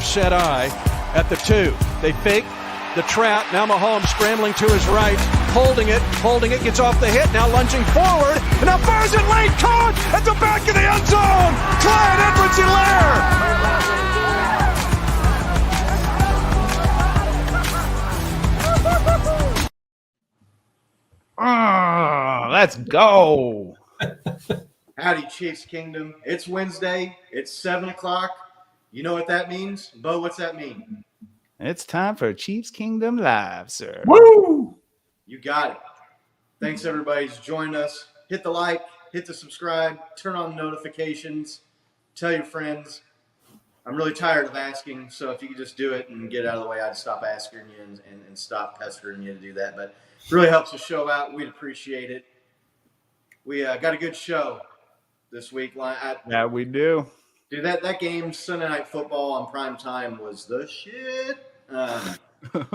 set eye at the 2. They fake the trap. Now Mahomes scrambling to his right, holding it, gets off the hit, now lunging forward, and now fires it late, caught at the back of the end zone. Clyde Edwards-Helaire. Let's go. Howdy, Chiefs Kingdom. It's Wednesday. It's 7 o'clock. You know what that means? Bo, what's that mean? It's time for Chiefs Kingdom Live, sir. Woo! You got it. Thanks, everybody, who's joined us. Hit the like, hit the subscribe, turn on notifications, tell your friends. I'm really tired of asking, so if you could just do it and get it out of the way, I'd stop asking you and stop pestering you to do that. But it really helps the show out. We'd appreciate it. We got a good show this week. Yeah, we do. Dude, that game, Sunday Night Football on prime time, was the shit.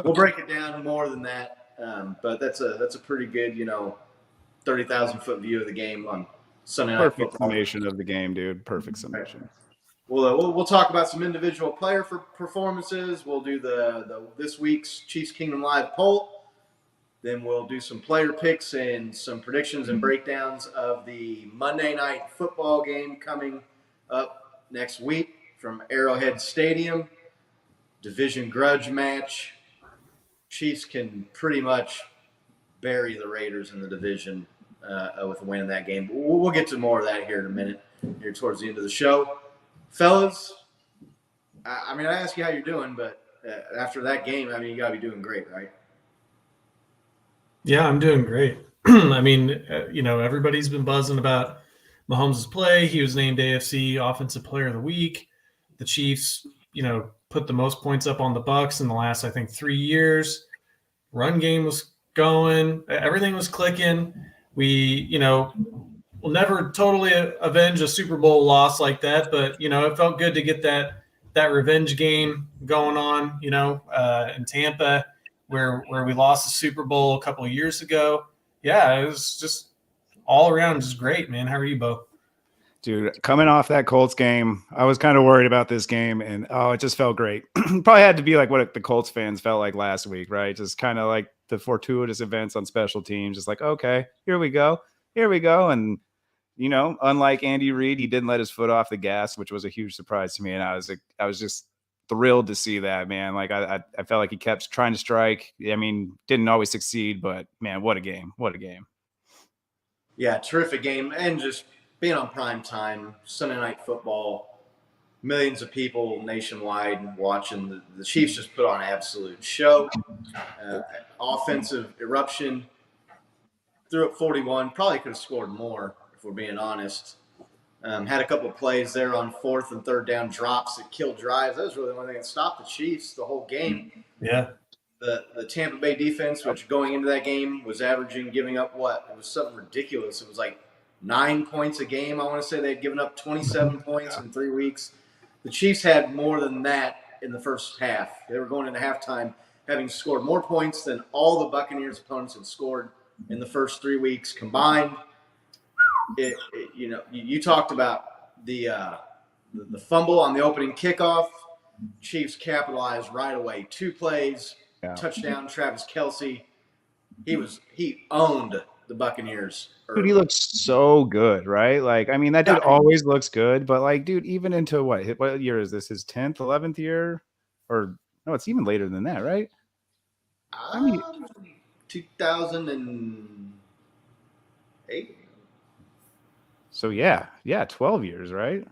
We'll break it down more than that, but that's a pretty good, 30,000-foot view of the game on Sunday Night Football. Perfect summation of the game, dude. Perfect summation. We'll talk about some individual player performances. We'll do this week's Chiefs Kingdom Live poll. Then we'll do some player picks and some predictions and breakdowns of the Monday Night Football game coming up next week from Arrowhead Stadium. Division grudge match. Chiefs can pretty much bury the Raiders in the division with a win in that game. But we'll get to more of that here in a minute, here towards the end of the show. Fellas, I ask you how you're doing, but after that game, you got to be doing great, right? Yeah, I'm doing great. Everybody's been buzzing about Mahomes' play. He was named AFC Offensive Player of the Week. The Chiefs, put the most points up on the Bucs in the last, 3 years. Run game was going. Everything was clicking. We, will never totally avenge a Super Bowl loss like that, but, it felt good to get that revenge game going on, in Tampa where we lost the Super Bowl a couple of years ago. Yeah, it was just all around just great, man. How are you, Bo? Dude, coming off that Colts game, I was kind of worried about this game, and it just felt great. Probably had to be like what the Colts fans felt like last week, right? Just kind of like the fortuitous events on special teams. Just like, okay, here we go. And, unlike Andy Reid, he didn't let his foot off the gas, which was a huge surprise to me. And I was just thrilled to see that, man. Like I felt like he kept trying to strike. Didn't always succeed, but man, what a game. Yeah, terrific game. And just being on prime time, Sunday Night Football, millions of people nationwide watching. The Chiefs just put on an absolute show. Offensive eruption. Threw up 41. Probably could have scored more, if we're being honest. Had a couple of plays there on 4th and 3rd down drops that killed drives. That was really the only thing that stopped the Chiefs the whole game. Yeah. The Tampa Bay defense, which going into that game was giving up what? It was something ridiculous. It was like 9 points a game. I want to say they had given up 27 points in 3 weeks. The Chiefs had more than that in the first half. They were going into halftime having scored more points than all the Buccaneers' opponents had scored in the first 3 weeks combined. You talked about the fumble on the opening kickoff. Chiefs capitalized right away. 2 plays, touchdown. Travis Kelce. He owned the Buccaneers. Dude, he looks so good, right? That dude always looks good, but dude, even into what year is this? His 10th, 11th year? Or no, it's even later than that, right? 2008. So yeah, 12 years, right?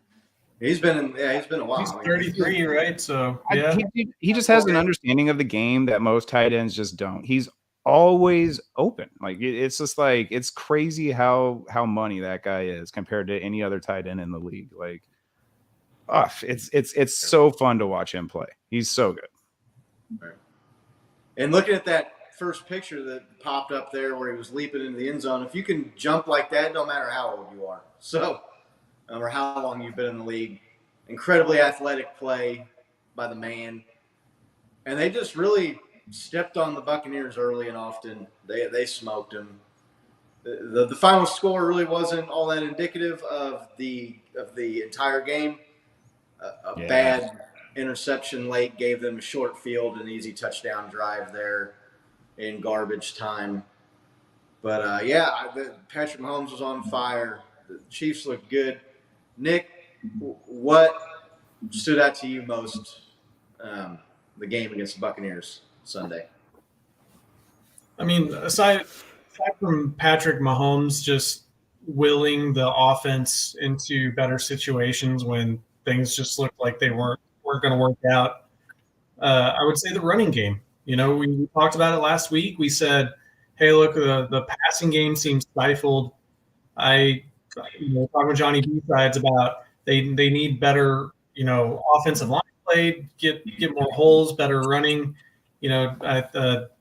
He's been a while. He's 33, right? So yeah, he just has an understanding of the game that most tight ends just don't. He's always open. It's just it's crazy how money that guy is compared to any other tight end in the league. It's so fun to watch him play. He's so good. Right. And looking at that first picture that popped up there where he was leaping into the end zone, if you can jump like that, no matter how old you are, or how long you've been in the league, incredibly athletic play by the man. And they just really stepped on the Buccaneers early and often. They smoked them. The final score really wasn't all that indicative of the entire game. A interception late gave them a short field, an easy touchdown drive there in garbage time. But Patrick Mahomes was on fire. The Chiefs looked good. Nick, what stood out to you most the game against the Buccaneers Sunday? I mean, aside from Patrick Mahomes just willing the offense into better situations when things just looked like they weren't going to work out, I would say the running game. You know, we talked about it last week. We said, hey, look, the passing game seems stifled. Talking with Johnny B sides about they need better, offensive line play, get more holes, better running.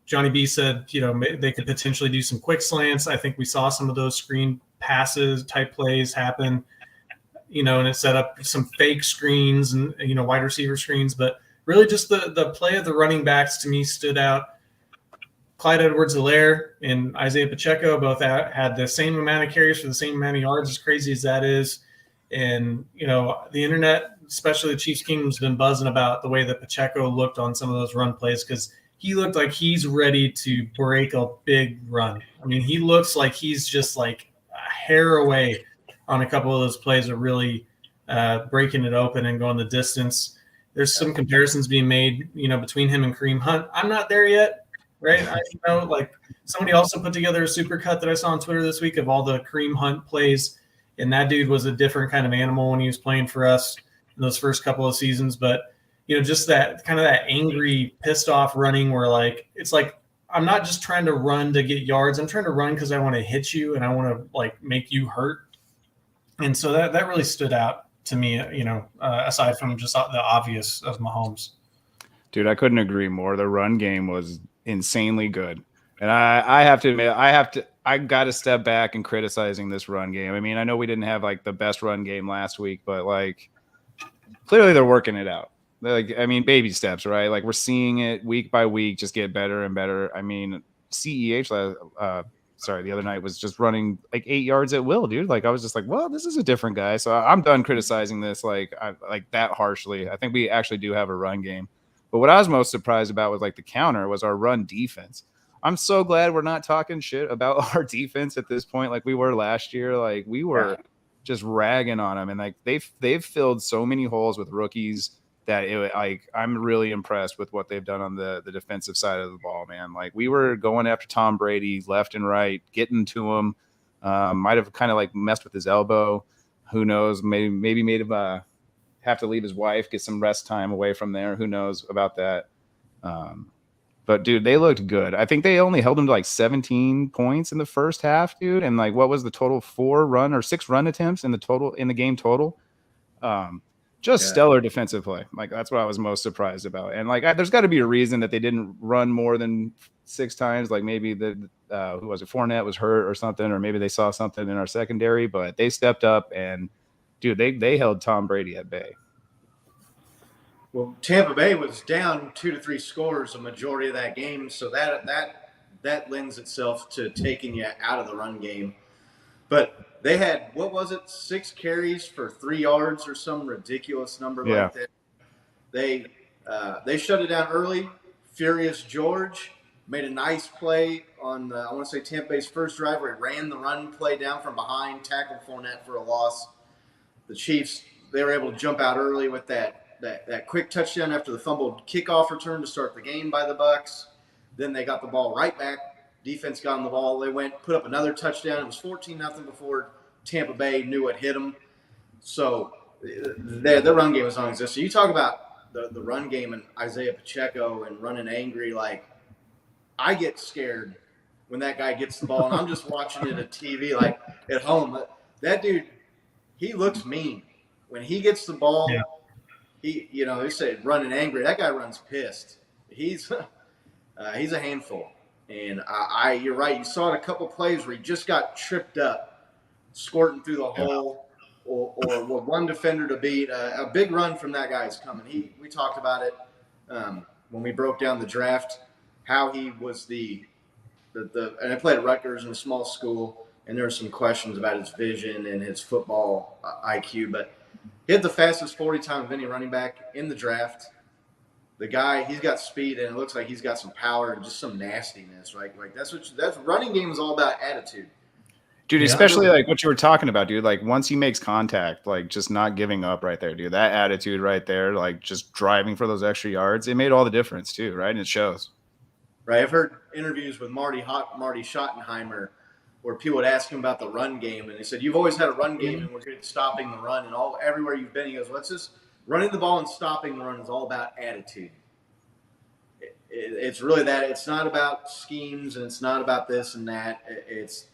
Johnny B said, they could potentially do some quick slants. I think we saw some of those screen passes type plays happen, and it set up some fake screens and, wide receiver screens. But really just the play of the running backs to me stood out. Clyde Edwards-Helaire and Isaiah Pacheco both had the same amount of carries for the same amount of yards, as crazy as that is. And, the internet, especially the Chiefs Kingdom, has been buzzing about the way that Pacheco looked on some of those run plays because he looked like he's ready to break a big run. I mean, he looks like he's just like a hair away on a couple of those plays of really breaking it open and going the distance. There's some comparisons being made, between him and Kareem Hunt. I'm not there yet. Right. Somebody also put together a super cut that I saw on Twitter this week of all the Kareem Hunt plays. And that dude was a different kind of animal when he was playing for us in those first couple of seasons. But, just that kind of that angry, pissed off running where it's like, I'm not just trying to run to get yards. I'm trying to run because I want to hit you and I want to make you hurt. And so that really stood out to me, aside from just the obvious of Mahomes. Dude, I couldn't agree more. The run game was insanely good. And I have to admit, I got to step back and criticizing this run game. I mean, I know we didn't have the best run game last week, but clearly they're working it out. Baby steps, right? We're seeing it week by week just get better and better. I mean, the other night was just running 8 yards at will, dude. I was just well, this is a different guy. So I'm done criticizing this that harshly. I think we actually do have a run game. But what I was most surprised about was the counter was our run defense. I'm so glad we're not talking shit about our defense at this point like we were last year. We were just ragging on them, and they've filled so many holes with rookies that I'm really impressed with what they've done on the defensive side of the ball, man. We were going after Tom Brady left and right, getting to him. Might have kind of messed with his elbow. Who knows? Maybe made him have to leave his wife, get some rest time away from there. Who knows about that? But dude, they looked good. I think they only held them to 17 points in the first half, dude. And what was the total 6 run attempts in the game total? Stellar defensive play. That's what I was most surprised about. And there's got to be a reason that they didn't run more than 6 times. Maybe who was it? Fournette was hurt or something, or maybe they saw something in our secondary. But they stepped up and, dude, they held Tom Brady at bay. Well, Tampa Bay was down 2 to 3 scores a majority of that game, so that lends itself to taking you out of the run game. But they had, 6 carries for 3 yards or some ridiculous number like that. They shut it down early. Furious George made a nice play on I want to say Tampa Bay's first drive where he ran the run play down from behind, tackled Fournette for a loss. The Chiefs, they were able to jump out early with that quick touchdown after the fumbled kickoff return to start the game by the Bucs. Then they got the ball right back. Defense got on the ball. They put up another touchdown. It was 14-0 before Tampa Bay knew what hit them. So their run game was non-existent. So you talk about the run game and Isaiah Pacheco and running angry. I get scared when that guy gets the ball, and I'm just watching it at TV at home. That dude, he looks mean. When he gets the ball, they say running angry. That guy runs pissed. He's a handful. And you're right. You saw it a couple plays where he just got tripped up, squirting through the hole, or one defender to beat. A big run from that guy is coming. We talked about it when we broke down the draft, how he was and I played at Rutgers in a small school, and there were some questions about his vision and his football IQ, but he had the fastest 40 time of any running back in the draft. The guy, he's got speed, and it looks like he's got some power and just some nastiness, right? Like that's running game is all about attitude. Dude, Yeah. especially like what you were talking about, dude. Like once he makes contact, like just not giving up right there, dude. That attitude right there, like just driving for those extra yards, it made all the difference too, right? And it shows. Right. I've heard interviews with Marty Schottenheimer where people would ask him about the run game, and he said, "You've always had a run game, and we're good at stopping the run, and everywhere you've been." He goes, "What's this? Running the ball and stopping the run is all about attitude. It's really that. It's not about schemes, and it's not about this and that. It's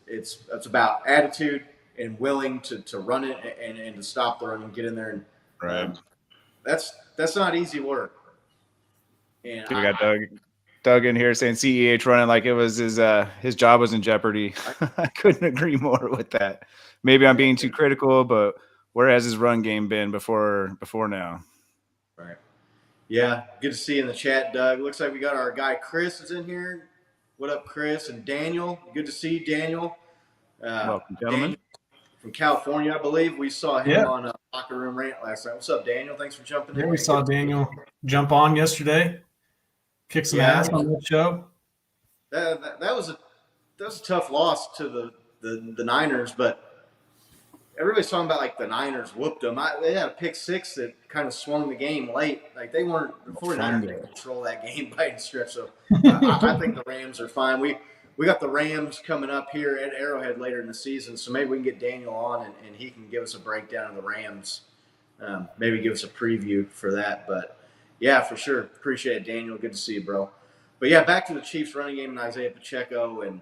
about attitude and willing to run it and to stop the run and get in there. And Right. that's not easy work." And Dude, we got Doug in here saying CEH running like it was his job was in jeopardy. I couldn't agree more with that. Maybe I'm being too critical, but where has his run game been before now? Right. Yeah, good to see you in the chat, Doug. Looks like we got our guy Chris is in here. What up, Chris? And Daniel. Good to see you, Daniel. Welcome, gentlemen. Daniel from California, I believe. We saw him on Locker Room Rant last night. What's up, Daniel? Thanks for jumping in. Yeah, we saw Daniel jump on yesterday, kick some ass on the show. That was a tough loss to the Niners, but everybody's talking about like the Niners whooped them. They had a pick six that kind of swung the game late. Like they weren't the 49ers didn't control that game by any stretch. So I think the Rams are fine. We got the Rams coming up here at Arrowhead later in the season, so maybe we can get Daniel on and he can give us a breakdown of the Rams. Maybe give us a preview for that. But yeah, for sure. Appreciate it, Daniel. Good to see you, bro. But yeah, back to the Chiefs running game and Isaiah Pacheco. And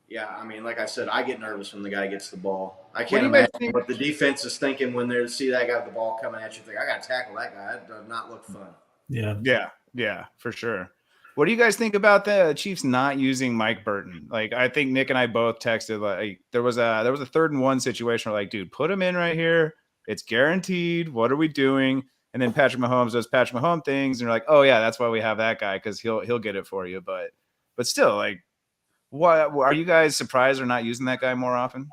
yeah, I mean, like I said, I get nervous when the guy gets the ball. I can't imagine what the defense is thinking when they see that guy with the ball coming at you. Think, I got to tackle that guy. That does not look fun. Yeah, for sure. What do you guys think about the Chiefs not using Mike Burton? Like, I think Nick and I both texted. Like, there was a 3rd and 1 situation where, like, dude, put him in right here. It's guaranteed. What are we doing? And then Patrick Mahomes does Patrick Mahomes things, and you're like, oh yeah, that's why we have that guy because he'll get it for you. But still, like, what are you guys surprised or not using that guy more often?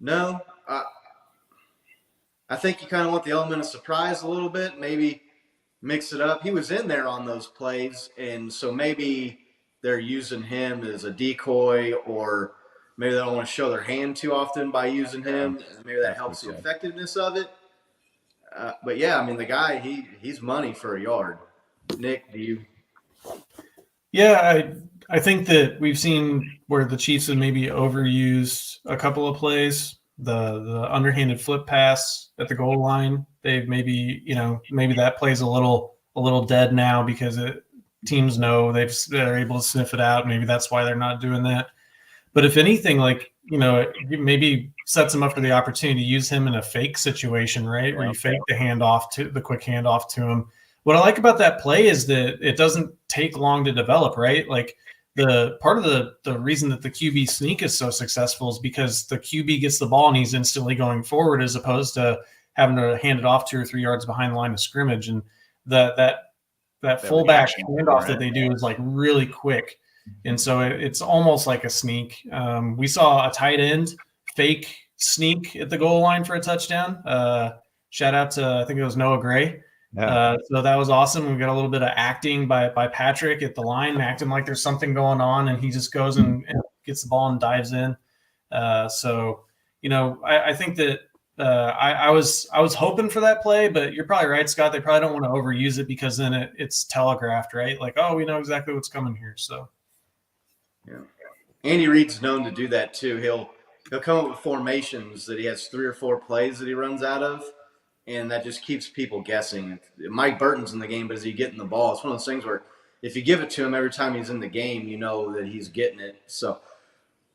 No, I think you kind of want the element of surprise a little bit. Maybe mix it up. He was in there on those plays, and so maybe they're using him as a decoy, or maybe they don't want to show their hand too often by using him. Maybe that helps the effectiveness of it. But yeah, I mean, the guy, he's money for a yard. Nick, do you? Yeah, I think that we've seen where the Chiefs have maybe overused a couple of plays. The underhanded flip pass at the goal line, they've maybe that plays a little dead now because teams know they're able to sniff it out. Maybe that's why they're not doing that. But if anything, like, it maybe sets them up for the opportunity to use him in a fake situation, right? Where you fake the quick handoff to him. What I like about that play is that it doesn't take long to develop, right? Like, the part of the reason that the QB sneak is so successful is because the QB gets the ball and he's instantly going forward, as opposed to having to hand it off 2 or 3 yards behind the line of scrimmage. And that fullback handoff that they do is like really quick. And so it's almost like a sneak. We saw a tight end fake sneak at the goal line for a touchdown. Shout out to, I think it was Noah Gray. Yeah. So that was awesome. We got a little bit of acting by Patrick at the line, acting like there's something going on, and he just goes and gets the ball and dives in. I think that I was hoping for that play, but you're probably right, Scott. They probably don't want to overuse it because then it's telegraphed, right? Like, oh, we know exactly what's coming here. So, yeah, Andy Reid's known to do that too. He'll come up with formations that he has 3 or 4 plays that he runs out of. And that just keeps people guessing. Mike Burton's in the game, but is he getting the ball? It's one of those things where if you give it to him every time he's in the game, you know that he's getting it. So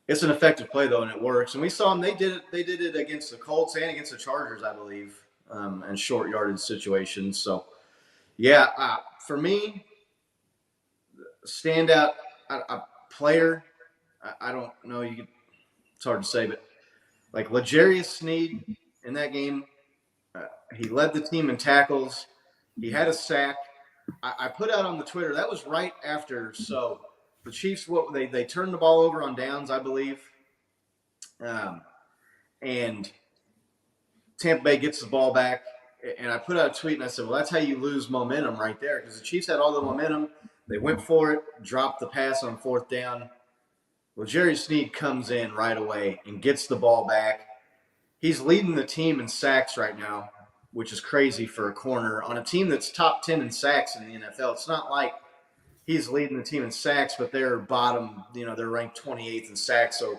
it's an effective play, though, and it works. And we saw them. They did it against the Colts and against the Chargers, I believe, in short yardage situations. So, yeah, for me, standout a player, I don't know. It's hard to say, but like L'Jarius Sneed in that game, he led the team in tackles. He had a sack. I put out on the Twitter, that was right after. So the Chiefs, they turned the ball over on downs, I believe. And Tampa Bay gets the ball back, and I put out a tweet and I said, well, that's how you lose momentum right there, because the Chiefs had all the momentum. They went for it, dropped the pass on 4th down. Well, Jerry Sneed comes in right away and gets the ball back. He's leading the team in sacks right now, which is crazy for a corner on a team that's top 10 in sacks in the NFL. It's not like he's leading the team in sacks, but they're bottom, they're ranked 28th in sacks. So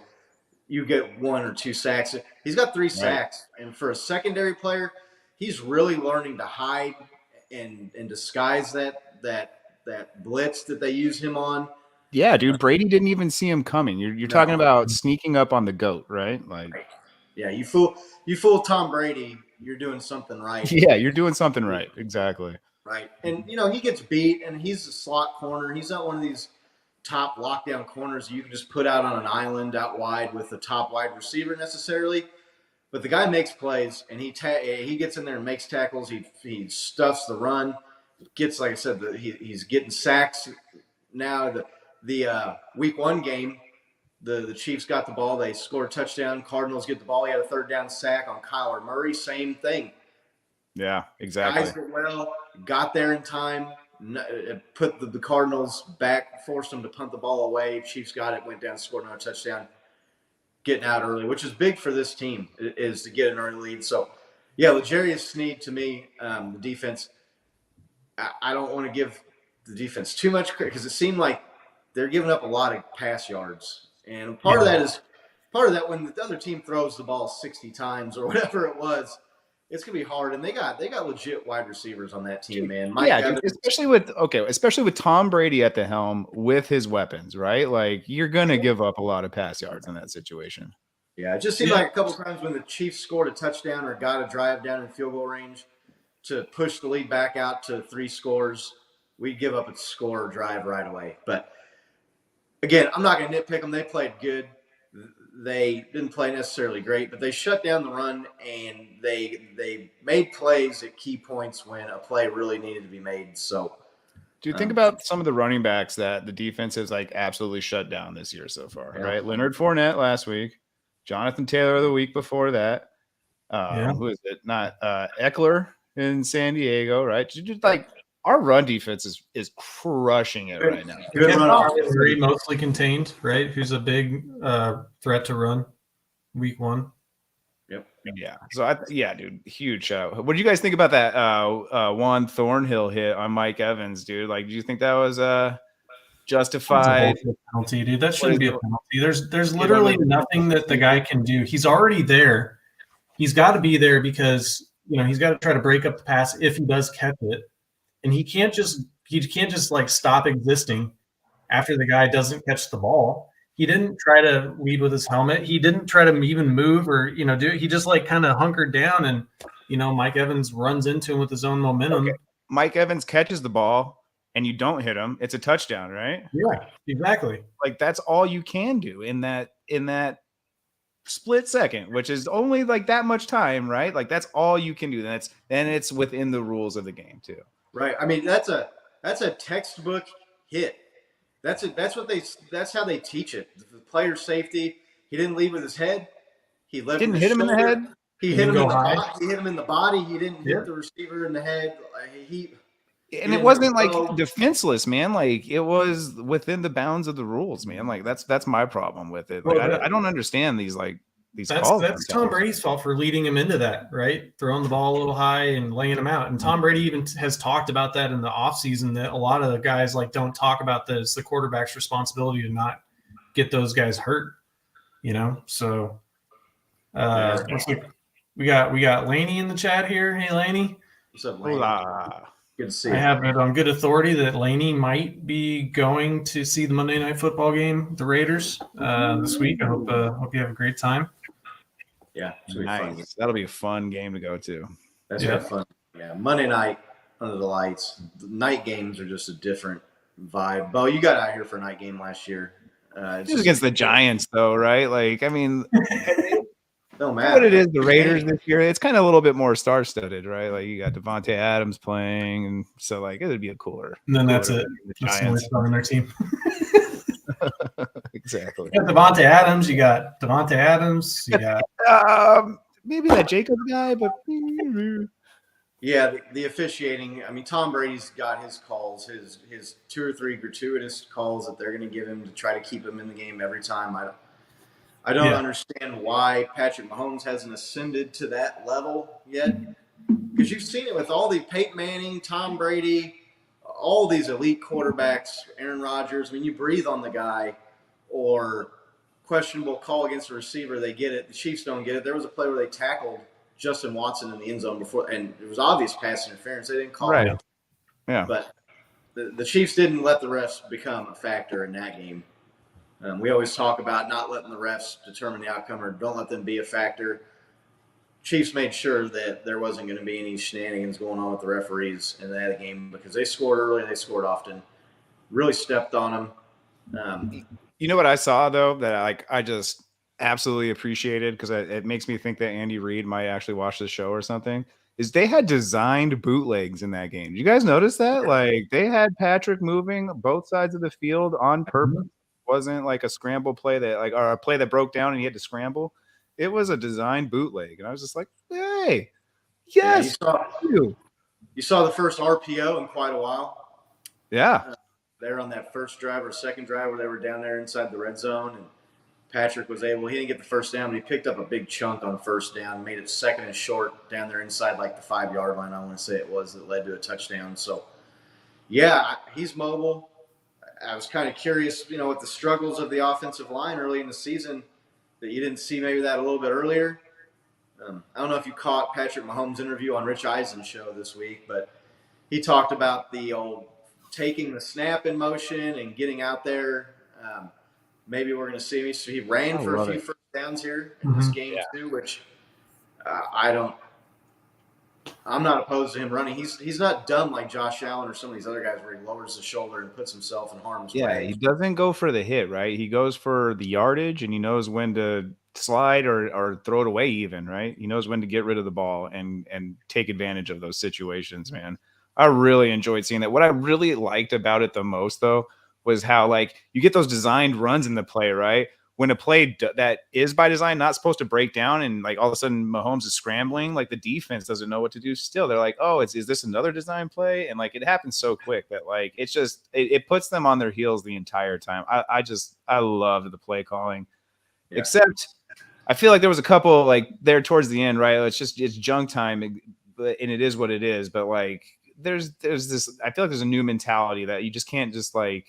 you get 1 or 2 sacks. He's got 3 sacks. And for a secondary player, he's really learning to hide and disguise that blitz that they use him on. Yeah, dude, Brady didn't even see him coming. You're talking about sneaking up on the GOAT, right? Like, yeah, you fool Tom Brady, you're doing something right. Yeah, you're doing something right. Exactly. Right. And, he gets beat, and he's a slot corner. He's not one of these top lockdown corners you can just put out on an island out wide with a top wide receiver necessarily. But the guy makes plays, and he gets in there and makes tackles. He stuffs the run. Gets, like I said, he's getting sacks. Now the week 1 game, the Chiefs got the ball. They scored a touchdown. Cardinals get the ball. He had a 3rd down sack on Kyler Murray. Same thing. Yeah, exactly. Guys did well, got there in time, put the Cardinals back, forced them to punt the ball away. Chiefs got it, went down, scored another touchdown, getting out early, which is big for this team, is to get an early lead. So, yeah, L'Jarius Sneed, to me, the defense, I don't want to give the defense too much credit because it seemed like they're giving up a lot of pass yards. And part of that when the other team throws the ball 60 times or whatever it was, it's gonna be hard. And they got legit wide receivers on that team, man. Especially with Tom Brady at the helm with his weapons, right? Like, you're gonna give up a lot of pass yards in that situation. Yeah, it just seemed like a couple times when the Chiefs scored a touchdown or got a drive down in field goal range to push the lead back out to 3 scores, we'd give up a score or drive right away. But again, I'm not going to nitpick them. They played good. They didn't play necessarily great, but they shut down the run, and they made plays at key points when a play really needed to be made. So, dude, think about some of the running backs that the defense has absolutely shut down this year so far, right? Leonard Fournette last week, Jonathan Taylor the week before that. Who is it? Not Eckler in San Diego, right? Just our run defense is crushing it right now. Good run. Very mostly contained, right? Who's a big threat to run week 1. Yep. Yeah. So dude, huge shout. What do you guys think about that Juan Thornhill hit on Mike Evans, dude? Like, do you think that was justified? That's a penalty, dude. That shouldn't be a penalty. There's literally nothing that the guy can do. He's already there. He's got to be there because he's got to try to break up the pass if he does catch it. And he can't just stop existing after the guy doesn't catch the ball. He didn't try to lead with his helmet. He didn't try to even move or do it. He just kind of hunkered down, and Mike Evans runs into him with his own momentum. Okay. Mike Evans catches the ball and you don't hit him. It's a touchdown, right? Yeah, exactly. That's all you can do in that split second, which is only that much time, right? That's all you can do. Then it's within the rules of the game too. Right. I mean, that's a textbook hit. That's how they teach it. The player safety. He didn't lead with his head. He didn't hit him in the head. He hit him in the body. He hit him in the body. He didn't hit the receiver in the head. It wasn't defenseless, man. It was within the bounds of the rules, man. That's my problem with it. I don't understand these calls. That's Tom Brady's fault for leading him into that, right? Throwing the ball a little high and laying him out. And Tom Brady even has talked about that in the offseason, that a lot of the guys don't talk about this. The quarterback's responsibility to not get those guys hurt, So we got Laney in the chat here. Hey, Laney. What's up, Laney? Hola. Good to see you. I have it on good authority that Laney might be going to see the Monday Night Football game, the Raiders, this week. I hope you have a great time. Yeah, nice. That'll be a fun game to go to. That's fun. Yeah, Monday night under the lights. The night games are just a different vibe. Bo, you got out here for a night game last year. Just against the Giants, though, right? Don't matter. What it is, the Raiders this year, it's kind of a little bit more star-studded, right? You got Devontae Adams playing, and so it'd be a cooler. And then that's it. The That's Giants on their team. Exactly. You got Devontae Adams. You got maybe that Jacobs guy, but Yeah, the officiating. I mean, Tom Brady's got his calls, his 2 or 3 gratuitous calls that they're going to give him to try to keep him in the game every time. I don't understand why Patrick Mahomes hasn't ascended to that level yet, because you've seen it with all the Peyton Manning, Tom Brady, all these elite quarterbacks, Aaron Rodgers. I mean, you breathe on the guy, or questionable call against a receiver, they get it. The Chiefs don't get it. There was a play where they tackled Justin Watson in the end zone before, and it was obvious pass interference. They didn't call it. Yeah. But the Chiefs didn't let the refs become a factor in that game. We always talk about not letting the refs determine the outcome, or don't let them be a factor. Chiefs made sure that there wasn't going to be any shenanigans going on with the referees in that game, because they scored early, they scored often, really stepped on them. You know what I saw though that I just absolutely appreciated, because it makes me think that Andy Reid might actually watch the show or something, is they had designed bootlegs in that game. Did you guys notice that? Like, they had Patrick moving both sides of the field on purpose. It wasn't like a scramble play or a play that broke down and he had to scramble. It was a designed bootleg, and I was just like, hey, yes. Yeah, you saw the first RPO in quite a while. Yeah. They were on that first drive or second drive where they were down there inside the red zone, and Patrick was able – he didn't get the first down, but he picked up a big chunk on first down, made it second and short down there inside like the 5-yard line, I want to say it was, that led to a touchdown. So, yeah, he's mobile. I was kind of curious, with the struggles of the offensive line early in the season, that you didn't see maybe that a little bit earlier. I don't know if you caught Patrick Mahomes' interview on Rich Eisen's show this week, but he talked about the old taking the snap in motion and getting out there. Maybe we're going to see me. So he ran for a few first downs here in this game too, which I'm not opposed to him running. He's not dumb like Josh Allen or some of these other guys where he lowers the shoulder and puts himself in harm's way. Yeah, he doesn't go for the hit, right? He goes for the yardage, and he knows when to slide or throw it away even, right? He knows when to get rid of the ball and take advantage of those situations, man. I really enjoyed seeing that. What I really liked about it the most, though, was how, like, you get those designed runs in the play, right? When a play that is by design not supposed to break down, and like all of a sudden Mahomes is scrambling, like the defense doesn't know what to do still. They're like, oh, is this another design play? And like, it happens so quick that like it's just it puts them on their heels the entire time. I love the play calling. Yeah. Except I feel like there was a couple like there towards the end, right? It's junk time, and it is what it is. But like there's this, I feel like there's a new mentality that you just can't just like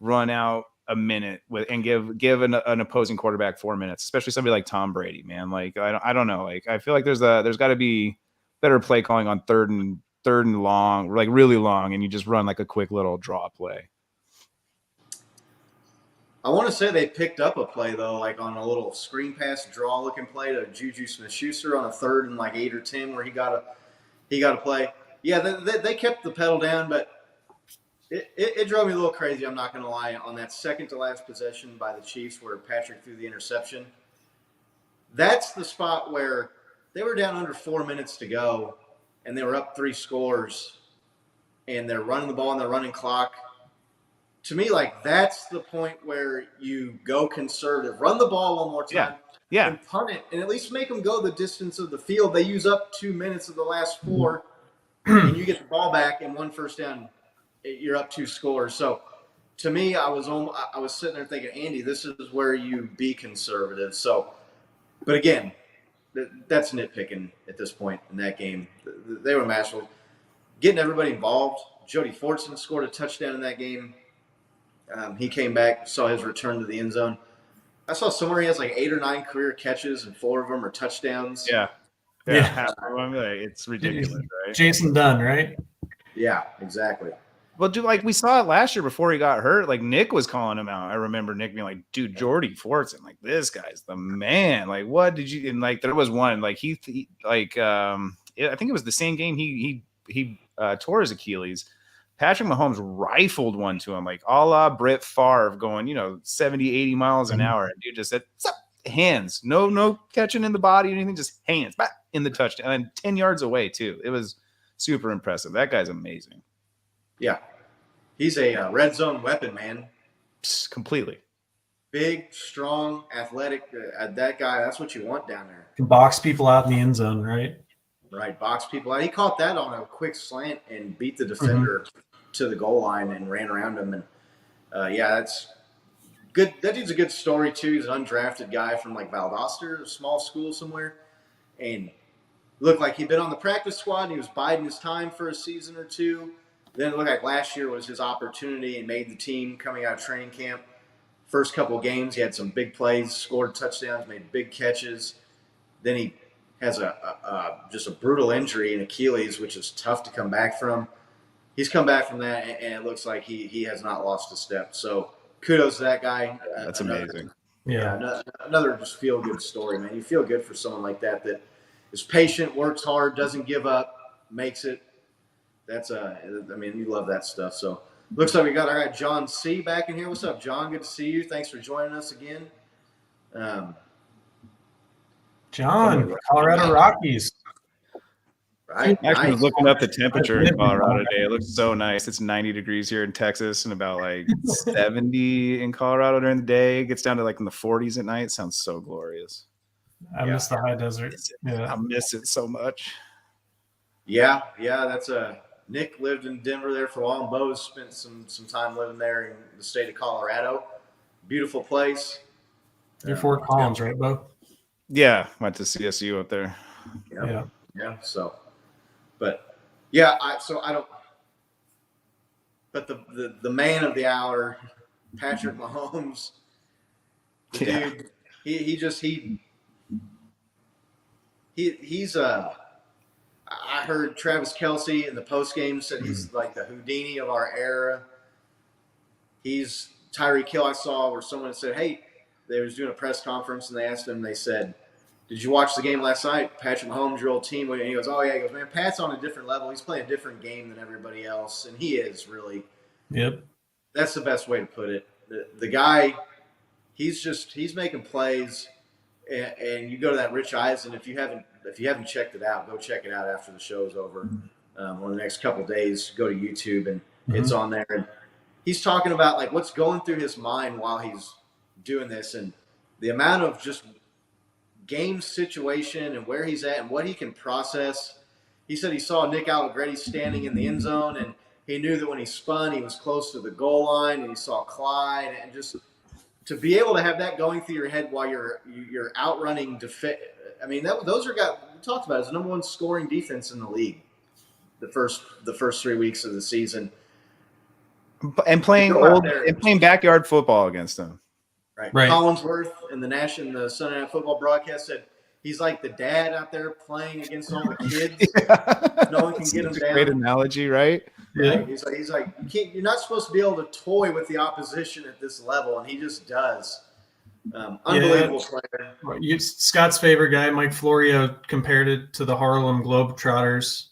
run out a minute and give an opposing quarterback 4 minutes, especially somebody like Tom Brady, man. Like I don't know. Like I feel like there's got to be better play calling on third and long, like really long, and you just run like a quick little draw play. I want to say they picked up a play though, like on a little screen pass draw looking play to Juju Smith-Schuster on a 3rd and like 8 or 10 where he got a play. Yeah, they kept the pedal down, but it drove me a little crazy, I'm not going to lie, on that second to last possession by the Chiefs where Patrick threw the interception. That's the spot where they were down under 4 minutes to go, and they were up 3 scores, and they're running the ball and they're running clock. To me, like, that's the point where you go conservative. Run the ball one more time. Yeah. And punt it, and at least make them go the distance of the field. They use up 2 minutes of the last 4, and you get the ball back and 1 first down. You're up 2 scores. So, to me, I was sitting there thinking, Andy, this is where you be conservative. So, but again, that's nitpicking at this point in that game. They were masterful. Getting everybody involved. Jody Fortson scored a touchdown in that game. He came back, saw his return to the end zone. I saw somewhere he has like 8 or 9 career catches, and 4 of them are touchdowns. Yeah. It's ridiculous, right? Jason Dunn, right? Yeah, exactly. Well, dude, like we saw it last year before he got hurt. Like Nick was calling him out. I remember Nick being like, "Dude, Jordy Fortson, like this guy's the man. Like, what did you?" And like there was one, like he I think it was the same game he tore his Achilles. Patrick Mahomes rifled one to him, like a la Brett Favre, going 70, 80 miles an hour. And dude just said, hands, no catching in the body or anything, just hands back in the touchdown, and 10 yards away too. It was super impressive. That guy's amazing. Yeah, he's a red zone weapon, man. Completely. big, strong, athletic. That guy, that's what you want down there. Can box people out in the end zone, right? Right, box people out. He caught that on a quick slant and beat the defender to the goal line and ran around him. And that's good. That dude's a good story too. He's an undrafted guy from like Valdosta, a small school somewhere, and looked like he'd been on the practice squad and he was biding his time for a season or two. Then it looked like last year was his opportunity and made the team coming out of training camp. First couple of games, he had some big plays, scored touchdowns, made big catches. Then he has just a brutal injury in Achilles, which is tough to come back from. He's come back from that, and it looks like he has not lost a step. So kudos to that guy. That's amazing. Yeah, another just feel-good story, man. You feel good for someone like that is patient, works hard, doesn't give up, makes it. You love that stuff. So looks like we got our guy John C. back in here. What's up, John? Good to see you. Thanks for joining us again. John, Colorado Rockies. Right. Actually, I was looking up the temperature in Colorado today. It looks so nice. It's 90 degrees here in Texas and about like 70 in Colorado during the day. It gets down to like in the 40s at night. It sounds so glorious. I miss the high desert. Yeah. I miss it so much. Yeah. That's Nick lived in Denver there for a while, and Bo spent some time living there in the state of Colorado. Beautiful place. You're Fort Collins, right, Bo? Yeah, went to CSU up there. Yeah. So, but yeah, I don't. But the man of the hour, Patrick Mahomes, dude, he's I heard Travis Kelce in the postgame said he's like the Houdini of our era. He's Tyreek Hill. I saw where someone said, "Hey," they was doing a press conference and they asked him. They said, "Did you watch the game last night? Patrick Mahomes, your old team." And he goes, "Oh yeah." He goes, "Man, Pat's on a different level. He's playing a different game than everybody else, and he is really." Yep. That's the best way to put it. The guy, he's making plays, and you go to that Rich Eisen. If you haven't checked it out, go check it out after the show's over. Or the next couple of days, go to YouTube and it's on there. And he's talking about like what's going through his mind while he's doing this, and the amount of just game situation and where he's at and what he can process. He said he saw Nick Allegretti standing in the end zone, and he knew that when he spun, he was close to the goal line, and he saw Clyde, and just to be able to have that going through your head while you're outrunning I mean, those are guys we talked about as the number one scoring defense in the league. The first 3 weeks of the season, and playing backyard football against them. Right. Collinsworth and the Sunday Night Football broadcast said he's like the dad out there playing against all the kids. No one can get him down. Great analogy, right? Yeah. He's like you're not supposed to be able to toy with the opposition at this level, and he just does. Unbelievable player. Scott's favorite guy, Mike Florio, compared it to the Harlem Globetrotters,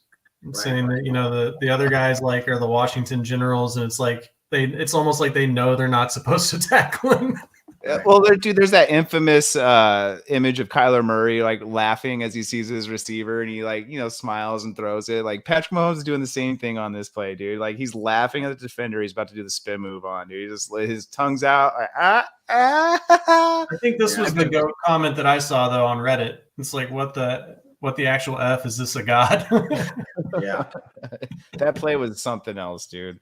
saying that the other guys like are the Washington Generals, and it's like it's almost like they know they're not supposed to tackle him. Well, there's that infamous image of Kyler Murray like laughing as he sees his receiver, and he smiles and throws it. Like Patrick Mahomes is doing the same thing on this play, dude. Like he's laughing at the defender. He's about to do the spin move on, dude. He just his tongue's out. Like, I think this was the GOAT comment that I saw though on Reddit. It's like what the actual F is this a god? Yeah, that play was something else, dude.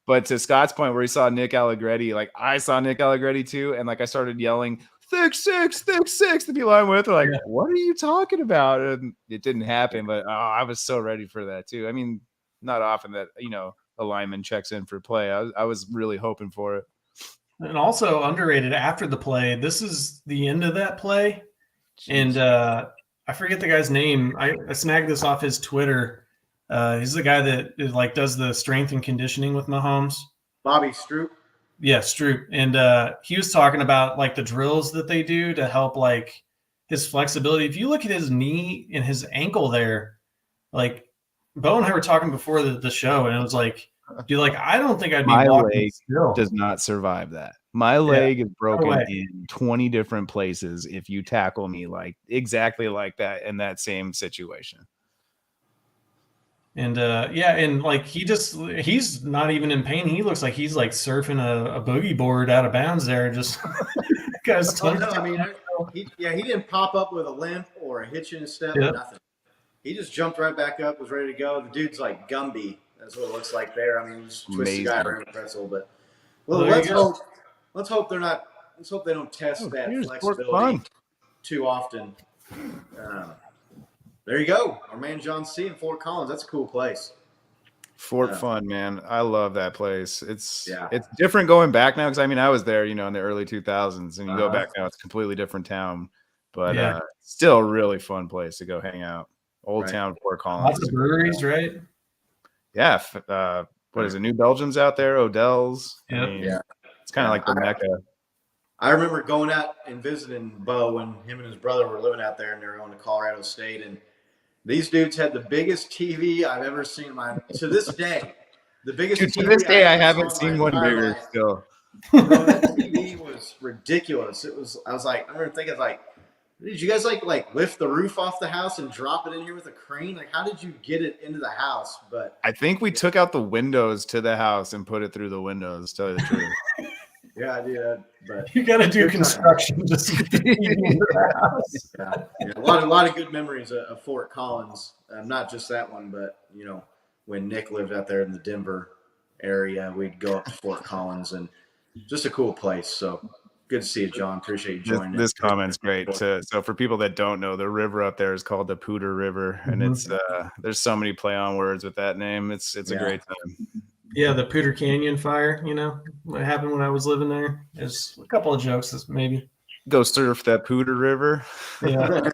But to Scott's point where he saw Nick Allegretti, like I saw Nick Allegretti too, and like I started yelling, thick six, the people I'm with are like, what are you talking about? And it didn't happen, but I was so ready for that too. I mean, not often that, a lineman checks in for play. I was really hoping for it. And also underrated after the play, this is the end of that play. Jeez. And I forget the guy's name. I snagged this off his Twitter. He's the guy that does the strength and conditioning with Mahomes. Bobby Stroop. Yeah, Stroop. And he was talking about like the drills that they do to help like his flexibility. If you look at his knee and his ankle there, like Bo and I were talking before the show, and it was like, dude, like I don't think I'd be my walking leg still. Does not survive that. My leg is broken in 20 different places if you tackle me like exactly like that in that same situation. And and like he's not even in pain. He looks like he's like surfing a boogie board out of bounds there. Just guys, Oh no, I mean, he didn't pop up with a limp or a hitch in his step, Yep. nothing. He just jumped right back up, was ready to go. The dude's like Gumby. That's what it looks like there. I mean, just twist the guy around the pretzel. But let's hope they're not. Let's hope they don't test that flexibility too often. There you go, our man John C. in Fort Collins. That's a cool place. Fort Fun, man. I love that place. It's different going back now because I mean I was there, in the early 2000s, and you go back now, it's a completely different town, but still a really fun place to go hang out. Old town Fort Collins. Lots of breweries, right? Yeah. What is it? New Belgium's out there, Odell's. Yep. I mean, it's kind of like the Mecca. I remember going out and visiting Bo when him and his brother were living out there, and they were going to Colorado State, and these dudes had the biggest TV I've ever seen. To this day, the biggest TV. To this day, I haven't seen one bigger still. Bro, that TV was ridiculous. I was like, I remember thinking like, did you guys like lift the roof off the house and drop it in here with a crane? Like, how did you get it into the house? But I think we took out the windows to the house and put it through the windows, to tell you the truth. Yeah, I did. But you got to do construction just to get into the house. Yeah, a lot of good memories of Fort Collins. Not just that one, but when Nick lived out there in the Denver area, we'd go up to Fort Collins, and just a cool place. So good to see you, John. Appreciate you joining. This comment's great. So for people that don't know, the river up there is called the Pooter River, and it's there's so many play on words with that name. It's a great time. Yeah, the Pooter Canyon fire, what happened when I was living there. There's a couple of jokes, maybe. Go surf that Pooter River. Yeah.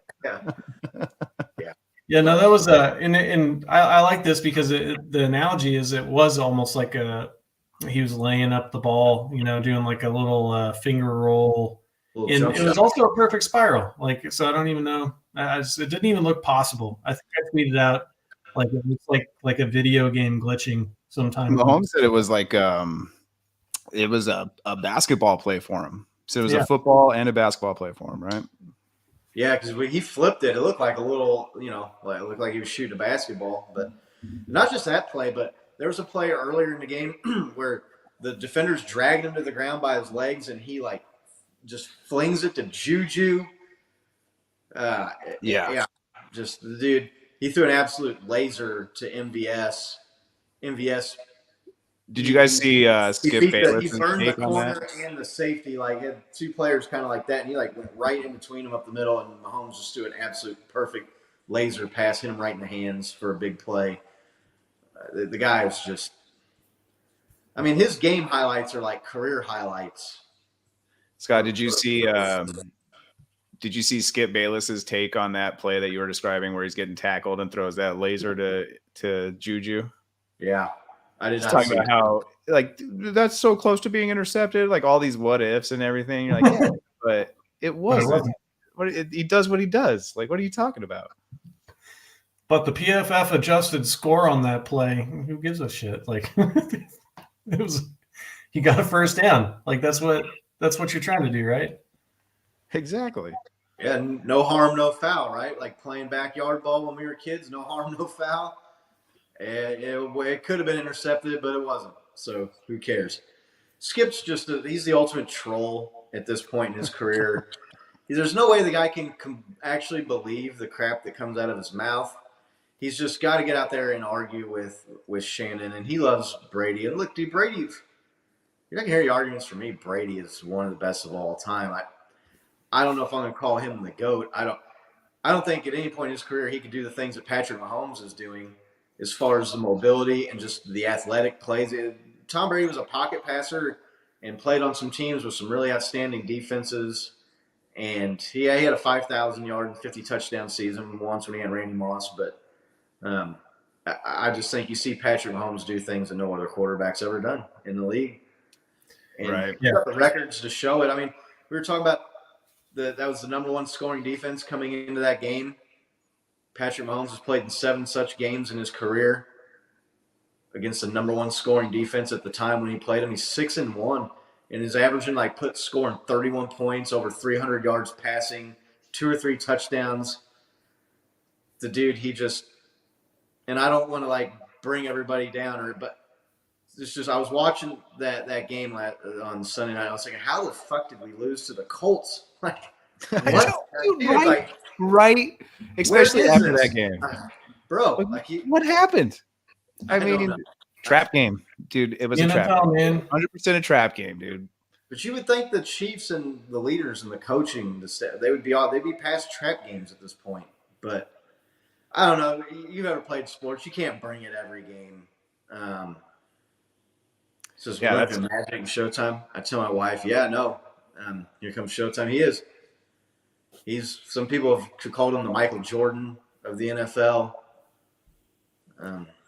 Yeah, no, that was and I like this because the analogy is it was almost like he was laying up the ball, doing like a little finger roll. And it was also a perfect spiral. So I don't even know. It didn't even look possible. I think I tweeted out like it looks like a video game glitching sometime. Mahomes said it was like it was a basketball play for him. So it was a football and a basketball play for him, right? Yeah, because he flipped it. It looked like a little, it looked like he was shooting a basketball. But not just that play, but there was a play earlier in the game where the defenders dragged him to the ground by his legs, and he just flings it to Juju. Just the dude. He threw an absolute laser to MVS. Did you guys see Skip Bayless? He burned the corner and the safety. He had two players kind of like that, and he went right in between them up the middle, and Mahomes just threw an absolute perfect laser pass, hit him right in the hands for a big play. The guy was just – I mean, his game highlights are like career highlights. Scott, did you see Skip Bayless's take on that play that you were describing where he's getting tackled and throws that laser to Juju? Yeah. I did not talking about how that's so close to being intercepted, like all these what ifs and everything. You're like, yeah, but it wasn't. He does what he does. Like, what are you talking about? But the PFF adjusted score on that play, who gives a shit? It was he got a first down. That's what you're trying to do, right? Exactly. Yeah, no harm, no foul, right? Like playing backyard ball when we were kids, no harm, no foul. It could have been intercepted, but it wasn't. So who cares? Skip's he's the ultimate troll at this point in his career. There's no way the guy can actually believe the crap that comes out of his mouth. He's just got to get out there and argue with Shannon, and he loves Brady. And look, dude, Brady, you're not going to hear any arguments from me. Brady is one of the best of all time. I don't know if I'm going to call him the GOAT. I don't think at any point in his career he could do the things that Patrick Mahomes is doing as far as the mobility and just the athletic plays. Tom Brady was a pocket passer and played on some teams with some really outstanding defenses. And he had a 5,000-yard and 50 touchdown season once when he had Randy Moss. But I just think you see Patrick Mahomes do things that no other quarterback's ever done in the league. And he's got the records to show it. I mean, we were talking about that was the number one scoring defense coming into that game. Patrick Mahomes has played in 7 such games in his career against the number one scoring defense at the time when he played him. He's 6-1, and he's averaging scoring 31 points, over 300 yards passing, 2 or 3 touchdowns. The dude, and I don't want to like bring everybody down, but it's just I was watching that game on Sunday night. I was thinking, how the fuck did we lose to the Colts? Like, what? Dude, right. Especially after that game, bro. What happened? I mean, don't know. Trap game, dude. It was a trap NFL, man. 100% a trap game, dude. But you would think the Chiefs and the leaders and the coaching, the staff, they'd be past trap games at this point. But I don't know. You've ever played sports? You can't bring it every game. So it's that's Magic and Showtime. I tell my wife, here comes Showtime. He is. Some people have called him the Michael Jordan of the NFL.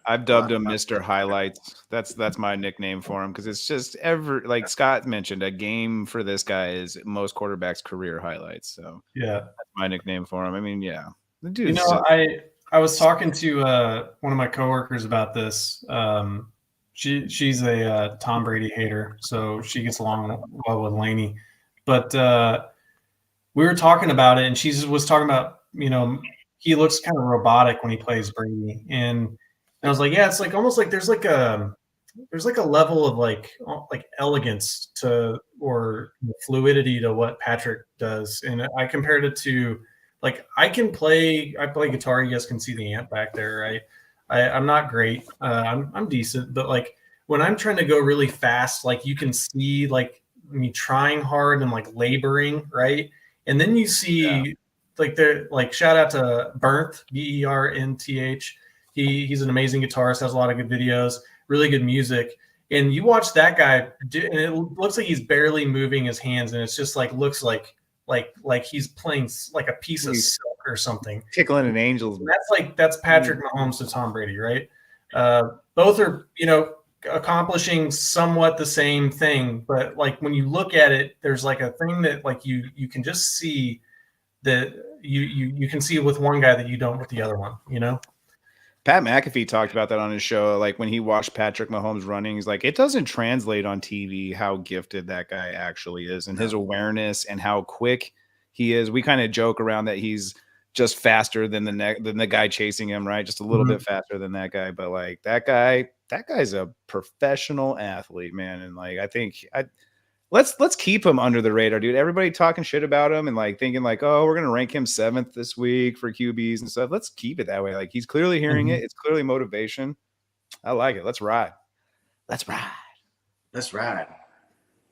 I've dubbed him Mr. Highlights. That's my nickname for him because it's just like Scott mentioned, a game for this guy is most quarterbacks' career highlights. So yeah, that's my nickname for him. I mean, yeah, the dude. You know, I was talking to one of my coworkers about this. She's a Tom Brady hater, so she gets along well with Laney. But we were talking about it, and she was talking about, you know, he looks kind of robotic when he plays Brady, and I was like, yeah, it's like almost like there's like a level of like elegance to or fluidity to what Patrick does, and I compared it to like I play guitar. You guys can see the amp back there, right? I'm not great. I'm decent, but like when I'm trying to go really fast, like you can see like me trying hard and like laboring, right? And then you see like shout out to Bernth, Bernth. He's an amazing guitarist, has a lot of good videos, really good music. And you watch that guy, and it looks like he's barely moving his hands, and it's just like looks like he's playing like a piece of silk or something. Tickling an angel. That's Patrick Mahomes to Tom Brady, right? Both are, you know, accomplishing somewhat the same thing, but like when you look at it, there's like a thing that like you can just see that you can see with one guy that you don't with the other one, you know? Pat McAfee talked about that on his show. Like when he watched Patrick Mahomes running, he's like, it doesn't translate on TV how gifted that guy actually is and his awareness and how quick he is. We kind of joke around that he's just faster than the guy chasing him, right? Just a little bit faster than that guy. But like that guy's a professional athlete, man. And like I think let's keep him under the radar, dude. Everybody talking shit about him and like thinking like, oh, we're gonna rank him 7th this week for QBs and stuff. Let's keep it that way. Like he's clearly hearing it. It's clearly motivation. I like it. Let's ride.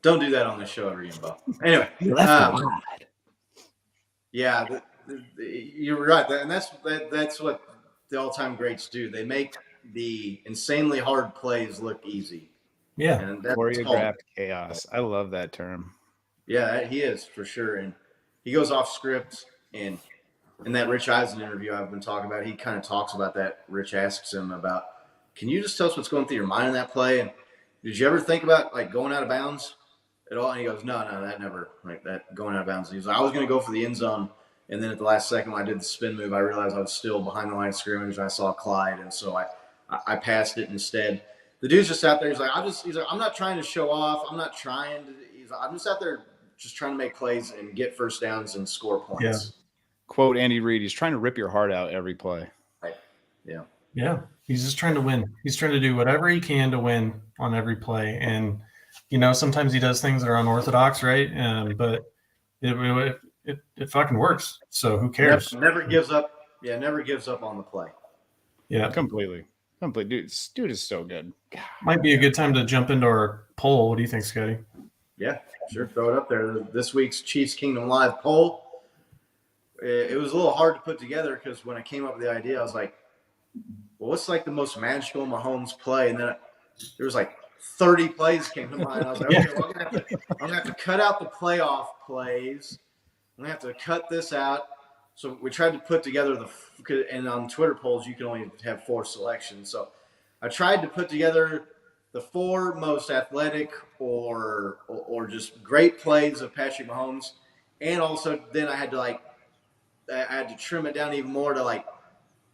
Don't do that on the show ever again, Bo. Anyway, yeah, you're right, and that's what the all-time greats do. They make the insanely hard plays look easy. Yeah, and that's choreographed chaos. I love that term. Yeah, he is for sure, and he goes off script. And in that Rich Eisen interview I've been talking about, he kind of talks about that. Rich asks him about, "Can you just tell us what's going through your mind in that play? And did you ever think about like going out of bounds at all?" And he goes, "No, that never like that going out of bounds." And he's like, "I was going to go for the end zone, and then at the last second when I did the spin move, I realized I was still behind the line of scrimmage, and I saw Clyde, and so I passed it instead." The dude's just out there. He's like, I'm not trying to show off. I'm not trying to. I'm just out there just trying to make plays and get first downs and score points. Yeah. Quote Andy Reid, he's trying to rip your heart out every play. Right. Yeah. Yeah. He's just trying to win. He's trying to do whatever he can to win on every play. And, you know, sometimes he does things that are unorthodox, right? But it fucking works. So who cares? Never gives up. Yeah, never gives up on the play. Yeah. Completely. Dude is so good. God, might be a good time to jump into our poll. What do you think, Scotty? Yeah, sure. Throw it up there. This week's Chiefs Kingdom Live poll. It was a little hard to put together because when I came up with the idea, I was like, well, what's like the most magical Mahomes play? And then there was like 30 plays came to mind. I was like, okay, well, I'm gonna have to cut out the playoff plays. I'm gonna have to cut this out. So we tried to put together and on Twitter polls, you can only have 4 selections. So I tried to put together the 4 most athletic or just great plays of Patrick Mahomes. And also then I had to trim it down even more to like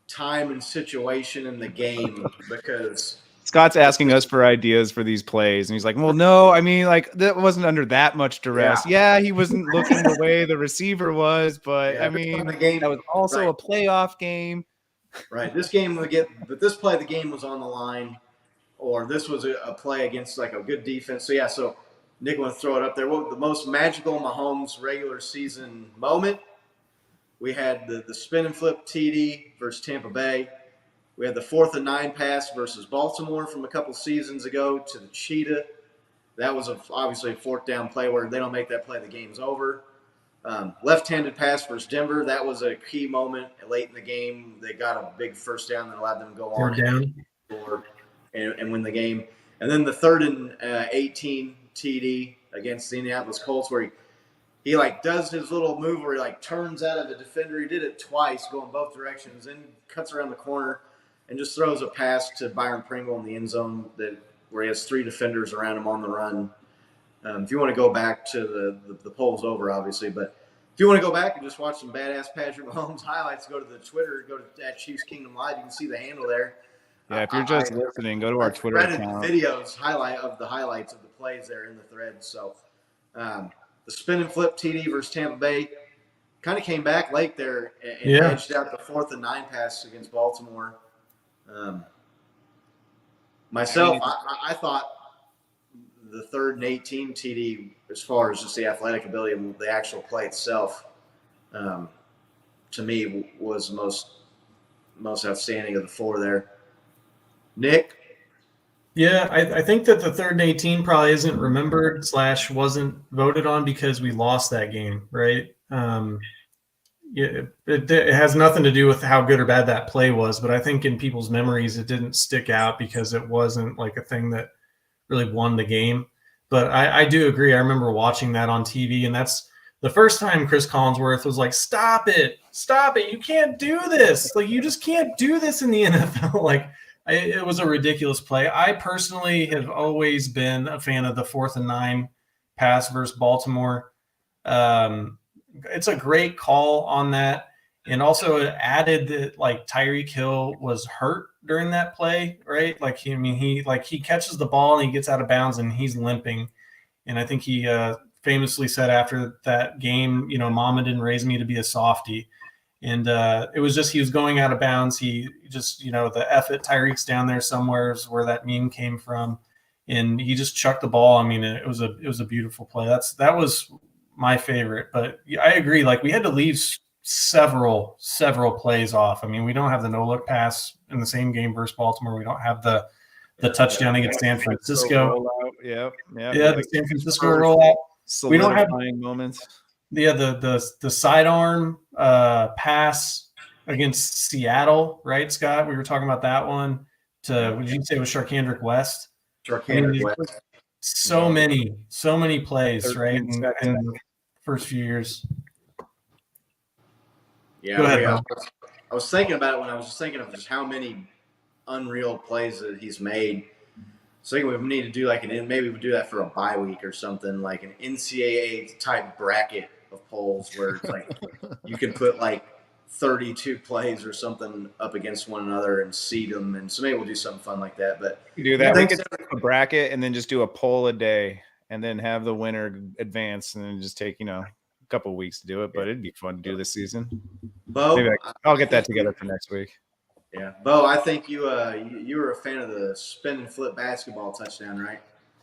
time and situation in the game because Scott's asking us for ideas for these plays, and he's like, well, no, I mean, like, that wasn't under that much duress. Yeah, he wasn't looking the way the receiver was, but, I mean, that was also a playoff game. Right. This game would get, but this play, the game was on the line, or this was a play against like a good defense. So yeah, so Nick want to throw it up there. What the most magical Mahomes regular season moment? We had the spin and flip TD versus Tampa Bay. We had the 4th and 9 pass versus Baltimore from a couple seasons ago to the Cheetah. That was obviously a 4th down play where they don't make that play, the game's over. Left-handed pass versus Denver. That was a key moment late in the game. They got a big first down that allowed them to go on and win the game. And then the 3rd and 18 TD against the Indianapolis Colts, where he like does his little move where he like turns out of the defender. He did it twice, going both directions, then cuts around the corner and just throws a pass to Byron Pringle in the end zone where he has 3 defenders around him on the run. If you want to go back to the poll's over, obviously, but if you want to go back and just watch some badass Patrick Mahomes highlights, go to the Twitter, go to at Chiefs Kingdom Live. You can see the handle there. Yeah, if you're just listening, go to our Twitter account. Videos highlights of the plays there in the thread. So the spin and flip TD versus Tampa Bay kind of came back late there and edged out the 4th and 9 pass against Baltimore. Myself, I thought the 3rd and 18 TD, as far as just the athletic ability and the actual play itself, to me was most outstanding of the 4 there. Nick? Yeah, I think that the 3rd and 18 probably isn't remembered / wasn't voted on because we lost that game, right? It has nothing to do with how good or bad that play was, but I think in people's memories it didn't stick out because it wasn't like a thing that really won the game. But I do agree. I remember watching that on TV, and that's the first time Chris Collinsworth was like, stop it, you can't do this. Like, you just can't do this in the NFL. Like, it was a ridiculous play. I personally have always been a fan of the 4th and 9 pass versus Baltimore. It's a great call on that. And also it added that like Tyreek Hill was hurt during that play, right? Like, he catches the ball and he gets out of bounds and he's limping. And I think he famously said after that game, Mama didn't raise me to be a softie. And it was just, he was going out of bounds. He just, the F it, Tyreek's down there somewhere is where that meme came from. And he just chucked the ball. I mean, it was a beautiful play. That was my favorite. But I agree. Like, we had to leave several plays off. I mean, we don't have the no-look pass in the same game versus Baltimore. We don't have the touchdown against San Francisco. Yeah, the San Francisco rollout. We don't have moments. Yeah, the sidearm pass against Seattle, right, Scott? We were talking about that one. What did you say it was Sharkandrick West? West. So many plays, right? In the first few years. Yeah, Go ahead, I was thinking about it when I was just thinking of just how many unreal plays that he's made. So I think we need to do maybe we do that for a bye week or something, like an NCAA type bracket of polls where it's like you can put like 32 plays or something up against one another and seed them. And so maybe we'll do something fun like that. But you do that. We could do a bracket and then just do a poll a day and then have the winner advance and then just take, a couple of weeks to do it. But it'd be fun to do this season. Bo, maybe I'll get that together for next week. Yeah, Bo, I think you were a fan of the spin and flip basketball touchdown, right?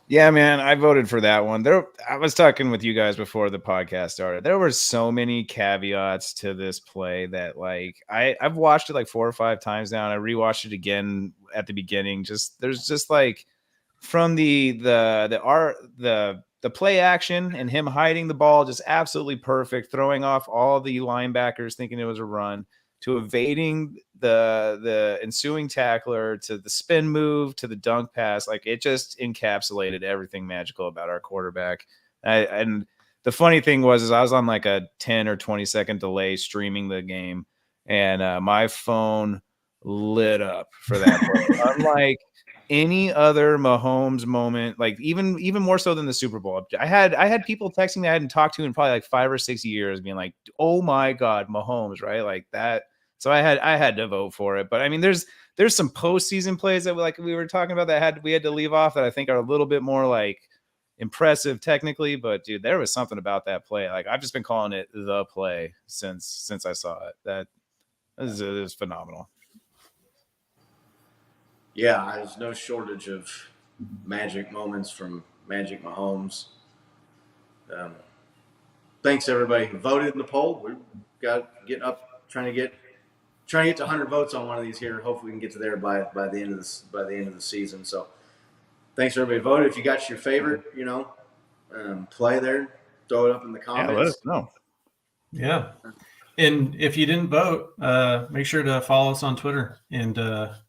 Yeah, man, I voted for that one. I was talking with you guys before the podcast started. There were so many caveats to this play that, like, I've watched it like 4 or 5 times now, and I rewatched it again at the beginning. There's just like from the play action and him hiding the ball, just absolutely perfect, throwing off all the linebackers thinking it was a run, to evading the ensuing tackler, to the spin move, to the dunk pass. Like, it just encapsulated everything magical about our quarterback. And the funny thing was I was on like a 10 or 20 second delay streaming the game, and my phone lit up for that play. Unlike any other Mahomes moment, like even more so than the Super Bowl. I had people texting me I hadn't talked to in probably like 5 or 6 years being like, oh my God, Mahomes, right? Like that. So I had to vote for it. But I mean, there's some postseason plays that we were talking about that we had to leave off that I think are a little bit more like impressive technically. But dude, there was something about that play. Like, I've just been calling it the play since I saw it. That is phenomenal. Yeah, there's no shortage of magic moments from Magic Mahomes. Thanks everybody who voted in the poll. We've got getting up, trying to get to 100 votes on one of these here. Hopefully, we can get to there by the end of the season. So, thanks everybody who voted. If you got your favorite, play there, throw it up in the comments. Yeah, let us know. Yeah. And if you didn't vote, make sure to follow us on Twitter and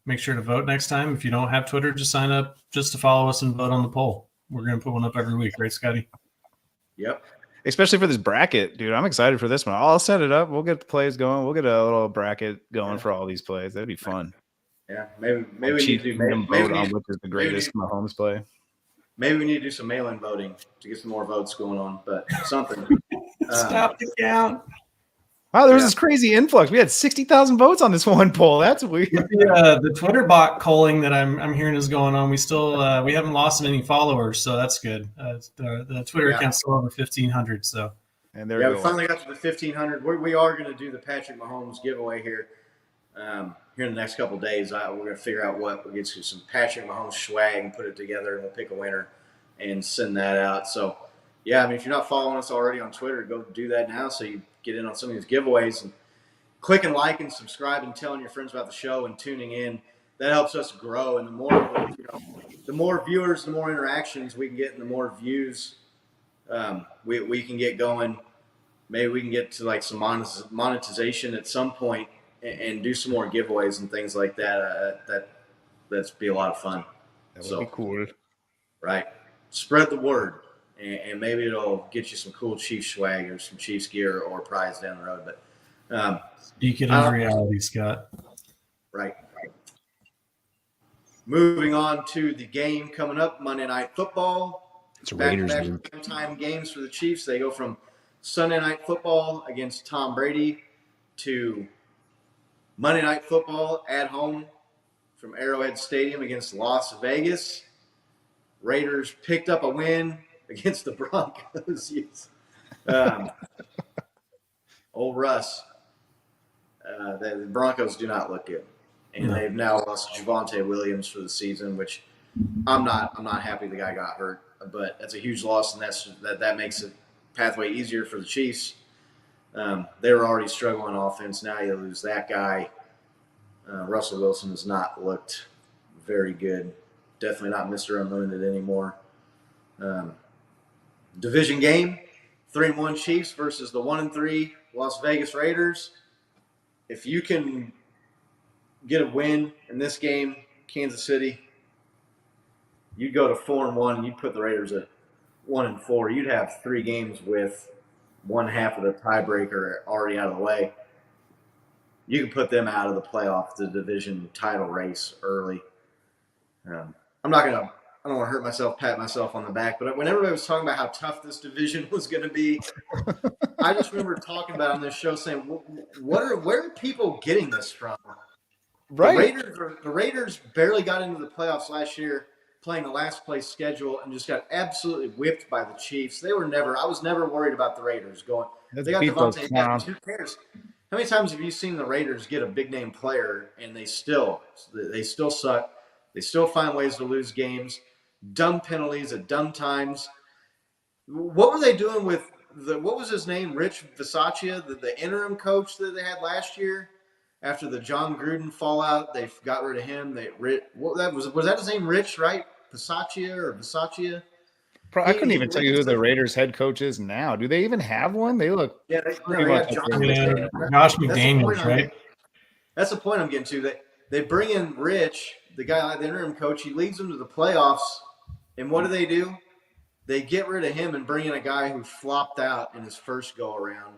make sure to vote next time. If you don't have Twitter, just sign up just to follow us and vote on the poll. We're going to put one up every week, right, Scotty? Yep. Especially for this bracket, dude. I'm excited for this one. I'll set it up. We'll get the plays going. We'll get a little bracket going for all these plays. That'd be fun. Yeah, maybe we need to vote on which is the greatest Mahomes play. Maybe we need to do some mail-in voting to get some more votes going on, but something. Stop the count. Wow, there was this crazy influx. We had 60,000 votes on this one poll. That's weird. The Twitter bot calling that I'm hearing is going on. We still we haven't lost any followers, so that's good. The Twitter account's still over 1,500. So, and there we finally got to the 1,500. We are going to do the Patrick Mahomes giveaway here in the next couple of days. We're going to figure out what we'll get you some Patrick Mahomes swag and put it together, and we'll pick a winner and send that out. So, yeah, I mean, if you're not following us already on Twitter, go do that now so you get in on some of these giveaways and click and like and subscribe and telling your friends about the show and tuning in. That helps us grow. And the more viewers, the more interactions we can get and the more views we can get going. Maybe we can get to like some monetization at some point and do some more giveaways and things like that. That's be a lot of fun. That would be cool. Right. Spread the word. And maybe it'll get you some cool Chiefs swag or some Chiefs gear or prize down the road. But speak it in reality, Scott. Right. Moving on to the game coming up, Monday Night Football. It's Raiders time games for the Chiefs. They go from Sunday Night Football against Tom Brady to Monday Night Football at home from Arrowhead Stadium against Las Vegas. Raiders picked up a win against the Broncos. Old Russ. The Broncos do not look good. And they've now lost Javonte Williams for the season, which I'm not happy the guy got hurt. But that's a huge loss, and that makes the pathway easier for the Chiefs. They were already struggling on offense. Now you lose that guy. Russell Wilson has not looked very good. Definitely not Mr. Unlimited anymore. Division game, 3-1 Chiefs versus the 1-3 Las Vegas Raiders. If you can get a win in this game, Kansas City, you'd go to 4-1 and you'd put the Raiders at 1-4. You'd have 3 games with one half of the tiebreaker already out of the way. You can put them out of the playoff, the division title race early. I don't want to hurt myself, pat myself on the back, but when everybody was talking about how tough this division was going to be, I just remember talking about on this show saying, where are people getting this from? Right. The Raiders barely got into the playoffs last year playing the last place schedule and just got absolutely whipped by the Chiefs. I was never worried about the Raiders going. They got Devontae Adams. Who cares? How many times have you seen the Raiders get a big name player and they still suck? They still find ways to lose games. Dumb penalties at dumb times. What were they doing with what was his name? Rich Bisaccia, the interim coach that they had last year after the John Gruden fallout. They got rid of him. Was that his name? Rich, right? Bisaccia? I couldn't even tell you who the Raiders head coach is now. Do they even have one? They look pretty much Josh McDaniels, right? That's the point I'm getting to. They bring in Rich, the guy, the interim coach. He leads them to the playoffs. And what do? They get rid of him and bring in a guy who flopped out in his first go-around,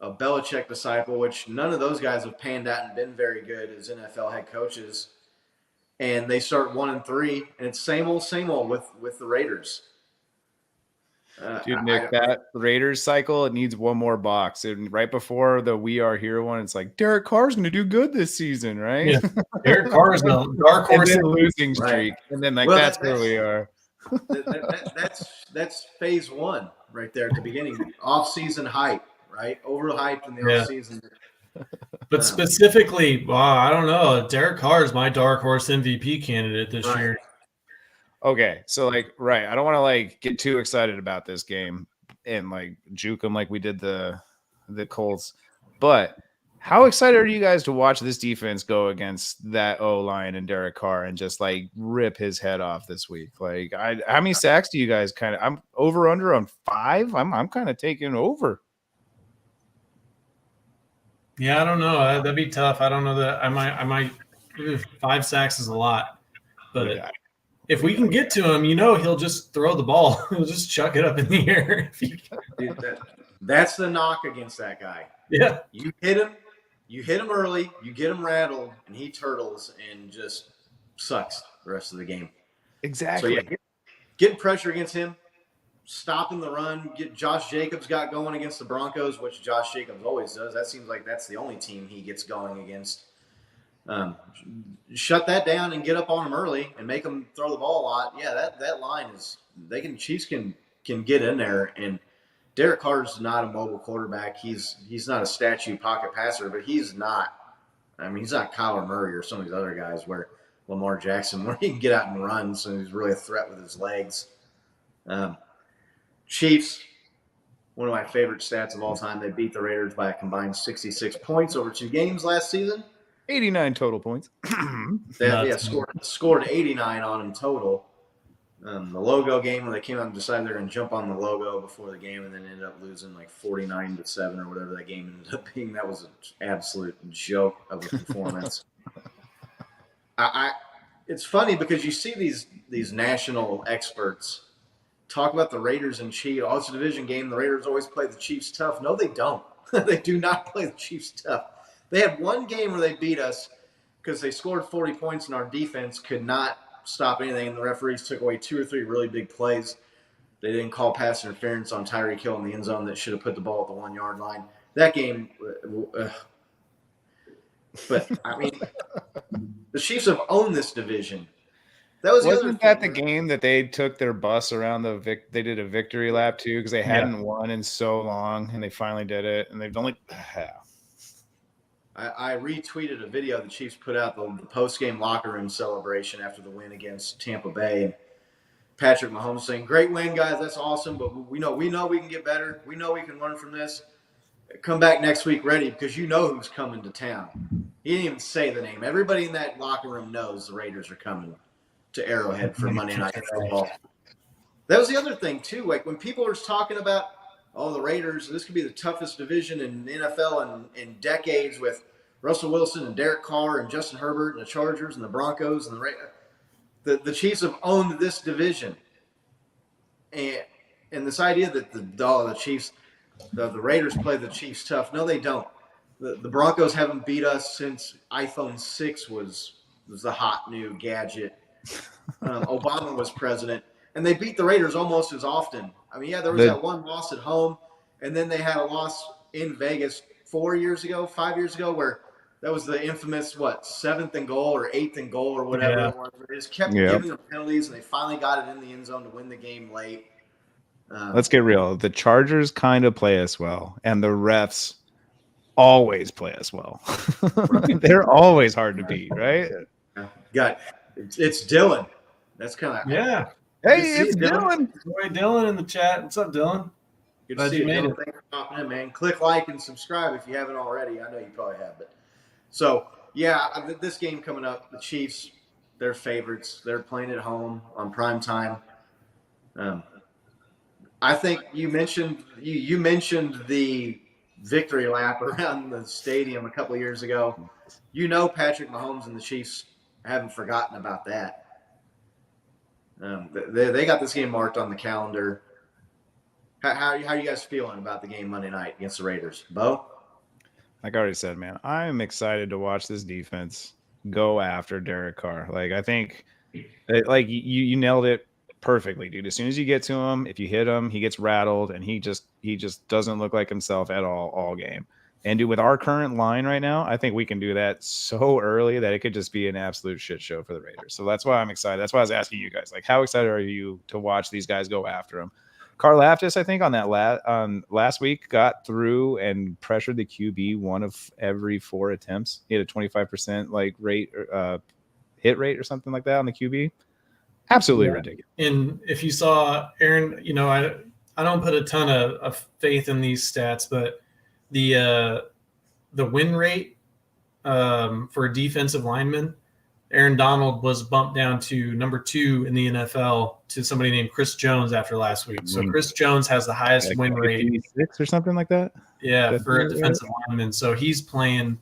a Belichick disciple, which none of those guys have panned out and been very good as NFL head coaches. And they start 1-3, and it's same old with the Raiders. Dude, Nick, that Raiders cycle, it needs one more box. And right before the We Are Here one, it's like Derek Carr's going to do good this season, right? Yeah. Derek Carr is a dark horse losing streak, and then that's where we are. That's phase 1 right there at the beginning. Off-season hype, right? Overhyped in the off-season. But specifically, I don't know. Derek Carr is my dark horse MVP candidate this Right. year. Okay, so like, right, I don't want to like get too excited about this game and like juke them like we did the Colts, but how excited are you guys to watch this defense go against that O-line and Derek Carr and just like rip his head off this week? Like, how many sacks do you guys kind of? I'm over under on 5. I'm kind of taking over. Yeah, I don't know. That'd be tough. I don't know that I might 5 sacks is a lot, but Yeah. if we can get to him, he'll just throw the ball. He'll just chuck it up in the air. Dude, that's the knock against that guy. Yeah. You hit him early, you get him rattled, and he turtles and just sucks the rest of the game. Exactly. So yeah, getting pressure against him, stopping the run, get Josh Jacobs got going against the Broncos, which Josh Jacobs always does. That seems like that's the only team he gets going against. Shut that down and get up on them early and make them throw the ball a lot. Yeah, that line is Chiefs can get in there, and Derek Carr's not a mobile quarterback. He's not a statue pocket passer, but he's not Kyler Murray or some of these other guys where Lamar Jackson, where he can get out and run, so he's really a threat with his legs. Chiefs, one of my favorite stats of all time, they beat the Raiders by a combined 66 points over 2 games last season. 89 total points. They scored 89 on them total. The logo game where they came out and decided they're going to jump on the logo before the game and then ended up losing like 49-7 or whatever that game ended up being. That was an absolute joke of a performance. It's funny because you see these national experts talk about the Raiders and Chiefs. Oh, it's a division game. The Raiders always play the Chiefs tough. No, they don't. They do not play the Chiefs tough. They had one game where they beat us because they scored 40 points and our defense could not stop anything, and the referees took away 2 or 3 really big plays. They didn't call pass interference on Tyreek Hill in the end zone that should have put the ball at the 1-yard line. That game, but I mean, the Chiefs have owned this division. Wasn't that the game that they took their bus around they did a victory lap too because they hadn't won in so long and they finally did it and they've only. I retweeted a video the Chiefs put out, the post-game locker room celebration after the win against Tampa Bay. And Patrick Mahomes saying, "Great win, guys. That's awesome, but we know we can get better. We know we can learn from this. Come back next week ready because you know who's coming to town." He didn't even say the name. Everybody in that locker room knows the Raiders are coming to Arrowhead for Monday Night Football. That was the other thing, too. Like when people are talking about, the Raiders, this could be the toughest division in the NFL in decades with Russell Wilson and Derek Carr and Justin Herbert and the Chargers and the Broncos and the Chiefs have owned this division. And this idea that the Chiefs, the Raiders play the Chiefs tough. No, they don't. The Broncos haven't beat us since iPhone 6 was the hot new gadget. Obama was president. And they beat the Raiders almost as often. I mean, there was that one loss at home, and then they had a loss in Vegas 5 years ago, where that was the infamous, 7th and goal or 8th and goal or whatever it was. They just kept giving them penalties, and they finally got it in the end zone to win the game late. Let's get real. The Chargers kind of play us well, and the refs always play us well. They're always hard to beat, right? It's Dylan. That's kind of Hey, it's Dylan. Boy, Dylan in the chat. What's up, Dylan? Good to see you, Dylan. Thanks for popping in, man. Click like and subscribe if you haven't already. I know you probably have, but so this game coming up, the Chiefs, they're favorites. They're playing at home on prime time. I think you mentioned the victory lap around the stadium a couple of years ago. Patrick Mahomes and the Chiefs haven't forgotten about that. They got this game marked on the calendar. How are you guys feeling about the game Monday night against the Raiders? Bo? Like I already said, man, I'm excited to watch this defense go after Derek Carr. Like, I think you nailed it perfectly, dude. As soon as you get to him, if you hit him, he gets rattled, and he just doesn't look like himself at all game. And dude, with our current line right now, I think we can do that so early that it could just be an absolute shit show for the Raiders. So that's why I'm excited. That's why I was asking you guys, like, how excited are you to watch these guys go after him? Karlaftis, I think, on that last week got through and pressured the QB one of every 4 attempts. He had a 25% like rate hit rate or something like that on the QB. Absolutely ridiculous. And if you saw Aaron, I don't put a ton of faith in these stats, but the win rate for a defensive lineman, Aaron Donald was bumped down to number 2 in the NFL to somebody named Chris Jones after last week. So Chris Jones has the highest win rate, 56 or something like that. Yeah, for a defensive lineman. So he's playing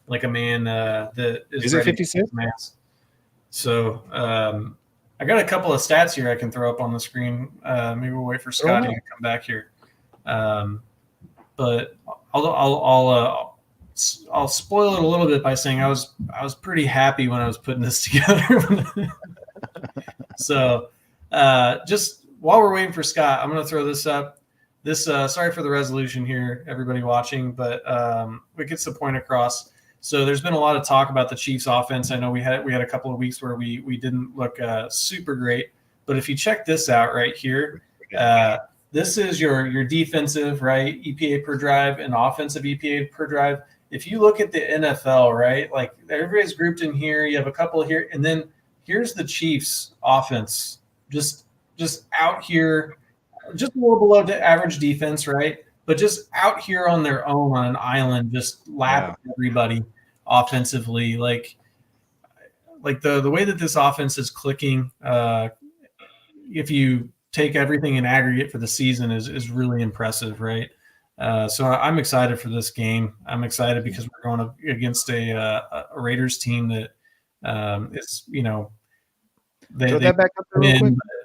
like a man that is it ready 56? to mass. So I got a couple of stats here I can throw up on the screen. Maybe we'll wait for Scotty to come back here. But I'll spoil it a little bit by saying I was pretty happy when I was putting this together. So just while we're waiting for Scott, I'm going to throw this up. Sorry for the resolution here, everybody watching, but it gets the point across. So there's been a lot of talk about the Chiefs offense. I know we had a couple of weeks where we didn't look super great, but if you check this out right here, this is your defensive, right, EPA per drive and offensive EPA per drive. If you look at the NFL, right, like everybody's grouped in here, you have a couple here, and then here's the Chiefs offense, just out here, just a little below the average defense, right? But just out here on their own on an island, just lap everybody offensively. Like the way that this offense is clicking, if you take everything in aggregate for the season is really impressive, right? So I'm excited for this game. I'm excited because we're going up against a Raiders team that is,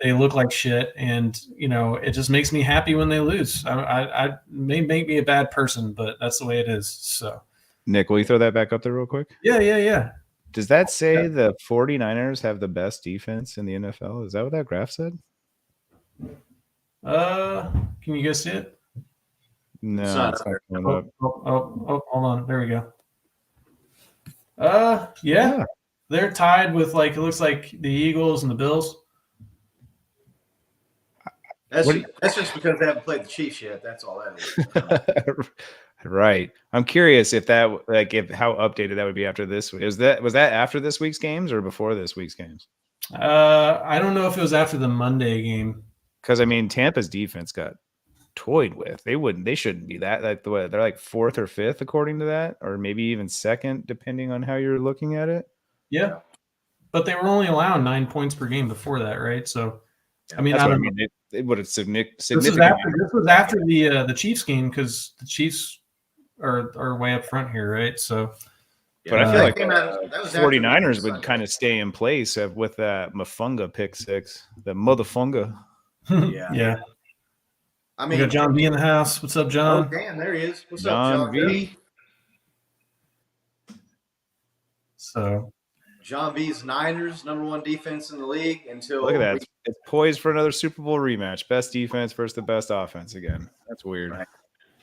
they look like shit, and it just makes me happy when they lose. I may make me a bad person, but that's the way it is. So, Nick, will you throw that back up there real quick? Yeah. Does that say the 49ers have the best defense in the NFL? Is that what that graph said? Can you guys see it? No, it's not coming up. Hold on. There we go. Yeah. They're tied with it looks like the Eagles and the Bills. That's just because they haven't played the Chiefs yet. That's all that is. Right. I'm curious if how updated that would be after this week. Was that after this week's games or before this week's games? I don't know if it was after the Monday game. Because Tampa's defense got toyed with. They shouldn't be that. They're like 4th or 5th according to that, or maybe even 2nd, depending on how you're looking at it. Yeah, but they were only allowing 9 points per game before that, right? So, I mean, It would have significantly. This was after the Chiefs game because the Chiefs are way up front here, right? So, but I feel like the 49ers would kind of stay in place with that Mafunga pick 6, the motherfunga. Yeah. I mean, we got John V in the house. What's up, John? Oh, damn, there he is. What's up, John V? So, John V's Niners, #1 defense in the league until. Look at that. It's poised for another Super Bowl rematch. Best defense versus the best offense again. That's weird. Right.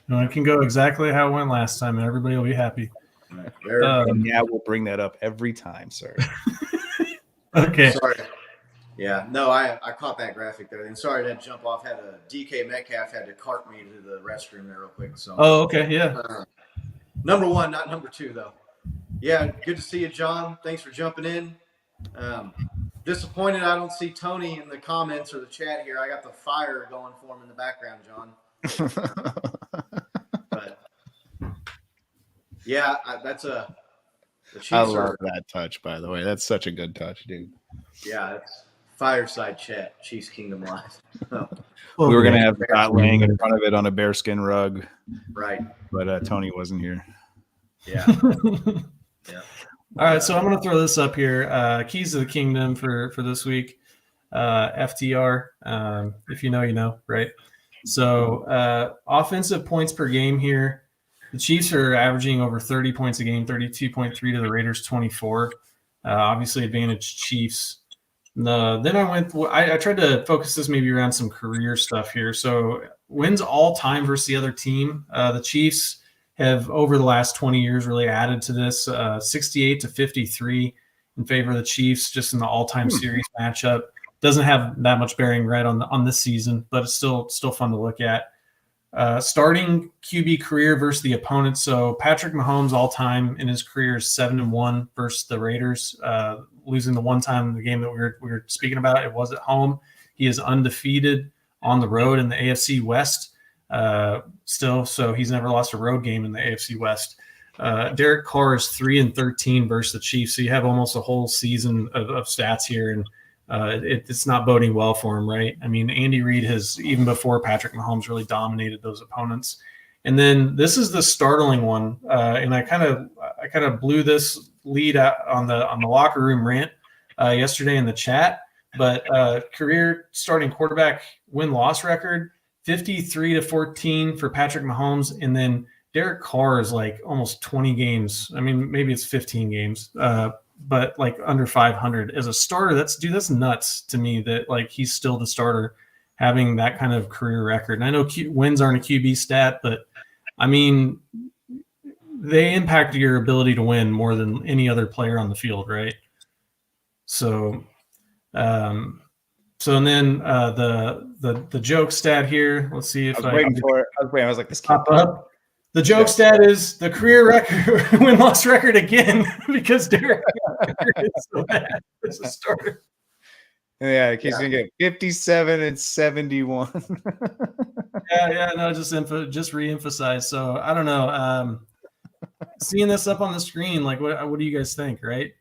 No, it can go exactly how it went last time, and everybody will be happy. Yeah, we'll bring that up every time, sir. Okay. Sorry. Yeah, no, I caught that graphic there. And sorry to jump off. DK Metcalf had to cart me to the restroom there real quick. So. Oh, okay, yeah. #1, not #2 though. Yeah, good to see you, John. Thanks for jumping in. Disappointed I don't see Tony in the comments or the chat here. I got the fire going for him in the background, John. But yeah, the Chiefs I love that touch, by the way. That's such a good touch, dude. Yeah, it's fireside chat, Chiefs Kingdom Live. We were gonna have Scott laying in front of it on a bearskin rug, right? But Tony wasn't here. Yeah. Yeah. All right, so I'm going to throw this up here. Keys to the Kingdom for this week. FTR. If you know, you know, right? So offensive points per game here. The Chiefs are averaging over 30 points a game, 32.3 to the Raiders 24. Obviously, advantage Chiefs. Then I tried to focus this maybe around some career stuff here. So wins all time versus the other team. The Chiefs have over the last 20 years really added to this 68 to 53 in favor of the Chiefs just in the all-time series matchup. doesn't have that much bearing right on this season, but it's still fun to look at. Starting QB career versus the opponent. So Patrick Mahomes all time in his career is 7-1 versus the Raiders, losing the one time in the game that we were speaking about. It was at home. He is undefeated on the road in the AFC West still, so he's never lost a road game in the AFC West. Derek Carr is 3-13 versus the Chiefs, so you have almost a whole season of stats here, and it's not boding well for him, right? I mean, Andy Reid has, even before Patrick Mahomes, really dominated those opponents. And then this is the startling one, and I kind of blew this lead out on the locker room rant yesterday in the chat. But career starting quarterback win-loss record, 53-14 for Patrick Mahomes, and then Derek Carr is like almost 20 games. I mean, maybe it's 15 games, but like under 500 as a starter. That's nuts to me that like he's still the starter having that kind of career record. And I know wins aren't a QB stat, but I mean, they impact your ability to win more than any other player on the field, right? So, and then the joke stat here. Let's see if I was waiting for it. I was like, this can't pop up. The joke stat is the career record win-loss record again because Derek is so bad as a starter. Yeah, he's gonna get 57-71. No, just re-emphasize. So I don't know. Seeing this up on the screen, like, what do you guys think? Right?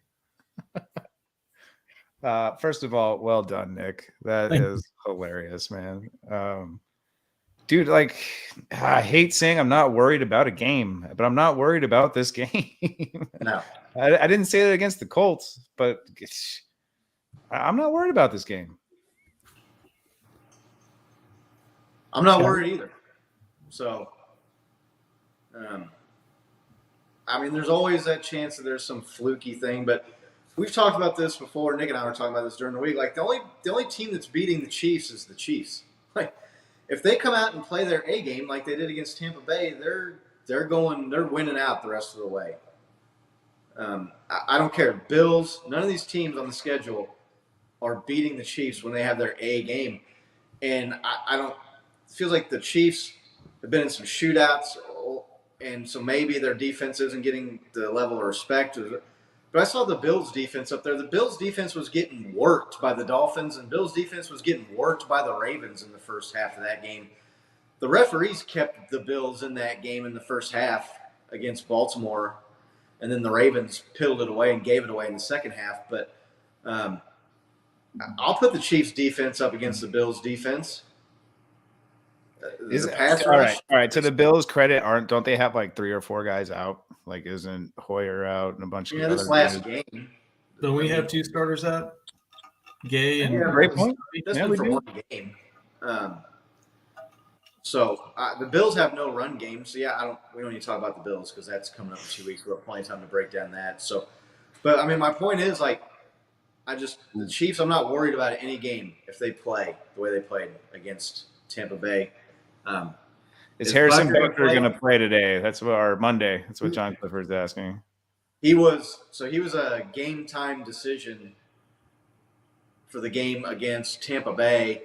First of all, well done, Nick. That is hilarious, man. Dude, like, I hate saying I'm not worried about a game, but I'm not worried about this game. No, I didn't say that against the Colts, but I'm not worried about this game. I'm not worried either. So, I mean, there's always that chance that there's some fluky thing, but we've talked about this before. Nick and I were talking about this during the week. Like, the only team that's beating the Chiefs is the Chiefs. Like, if they come out and play their A game like they did against Tampa Bay, they're winning out the rest of the way. I don't care. Bills, none of these teams on the schedule are beating the Chiefs when they have their A game. And I don't – it feels like the Chiefs have been in some shootouts, and so maybe their defense isn't getting the level of respect. But I saw the Bills defense up there. The Bills defense was getting worked by the Dolphins, and Bills defense was getting worked by the Ravens in the first half of that game. The referees kept the Bills in that game in the first half against Baltimore, and then the Ravens pilled it away and gave it away in the second half. But I'll put the Chiefs defense up against the Bills defense. All right. To the Bills' credit, don't they have like 3 or 4 guys out? Like, isn't Hoyer out and a bunch of this last game? Don't we have 2 starters out? Gay and great point. That's been for one game. So the Bills have no run game. So we don't need to talk about the Bills because that's coming up in 2 weeks. We'll have plenty of time to break down that. So, but I mean, my point is like, the Chiefs. I'm not worried about any game if they play the way they played against Tampa Bay. Is Harrison Butker going to play today? That's Monday. That's what John Clifford's asking. He was a game time decision for the game against Tampa Bay.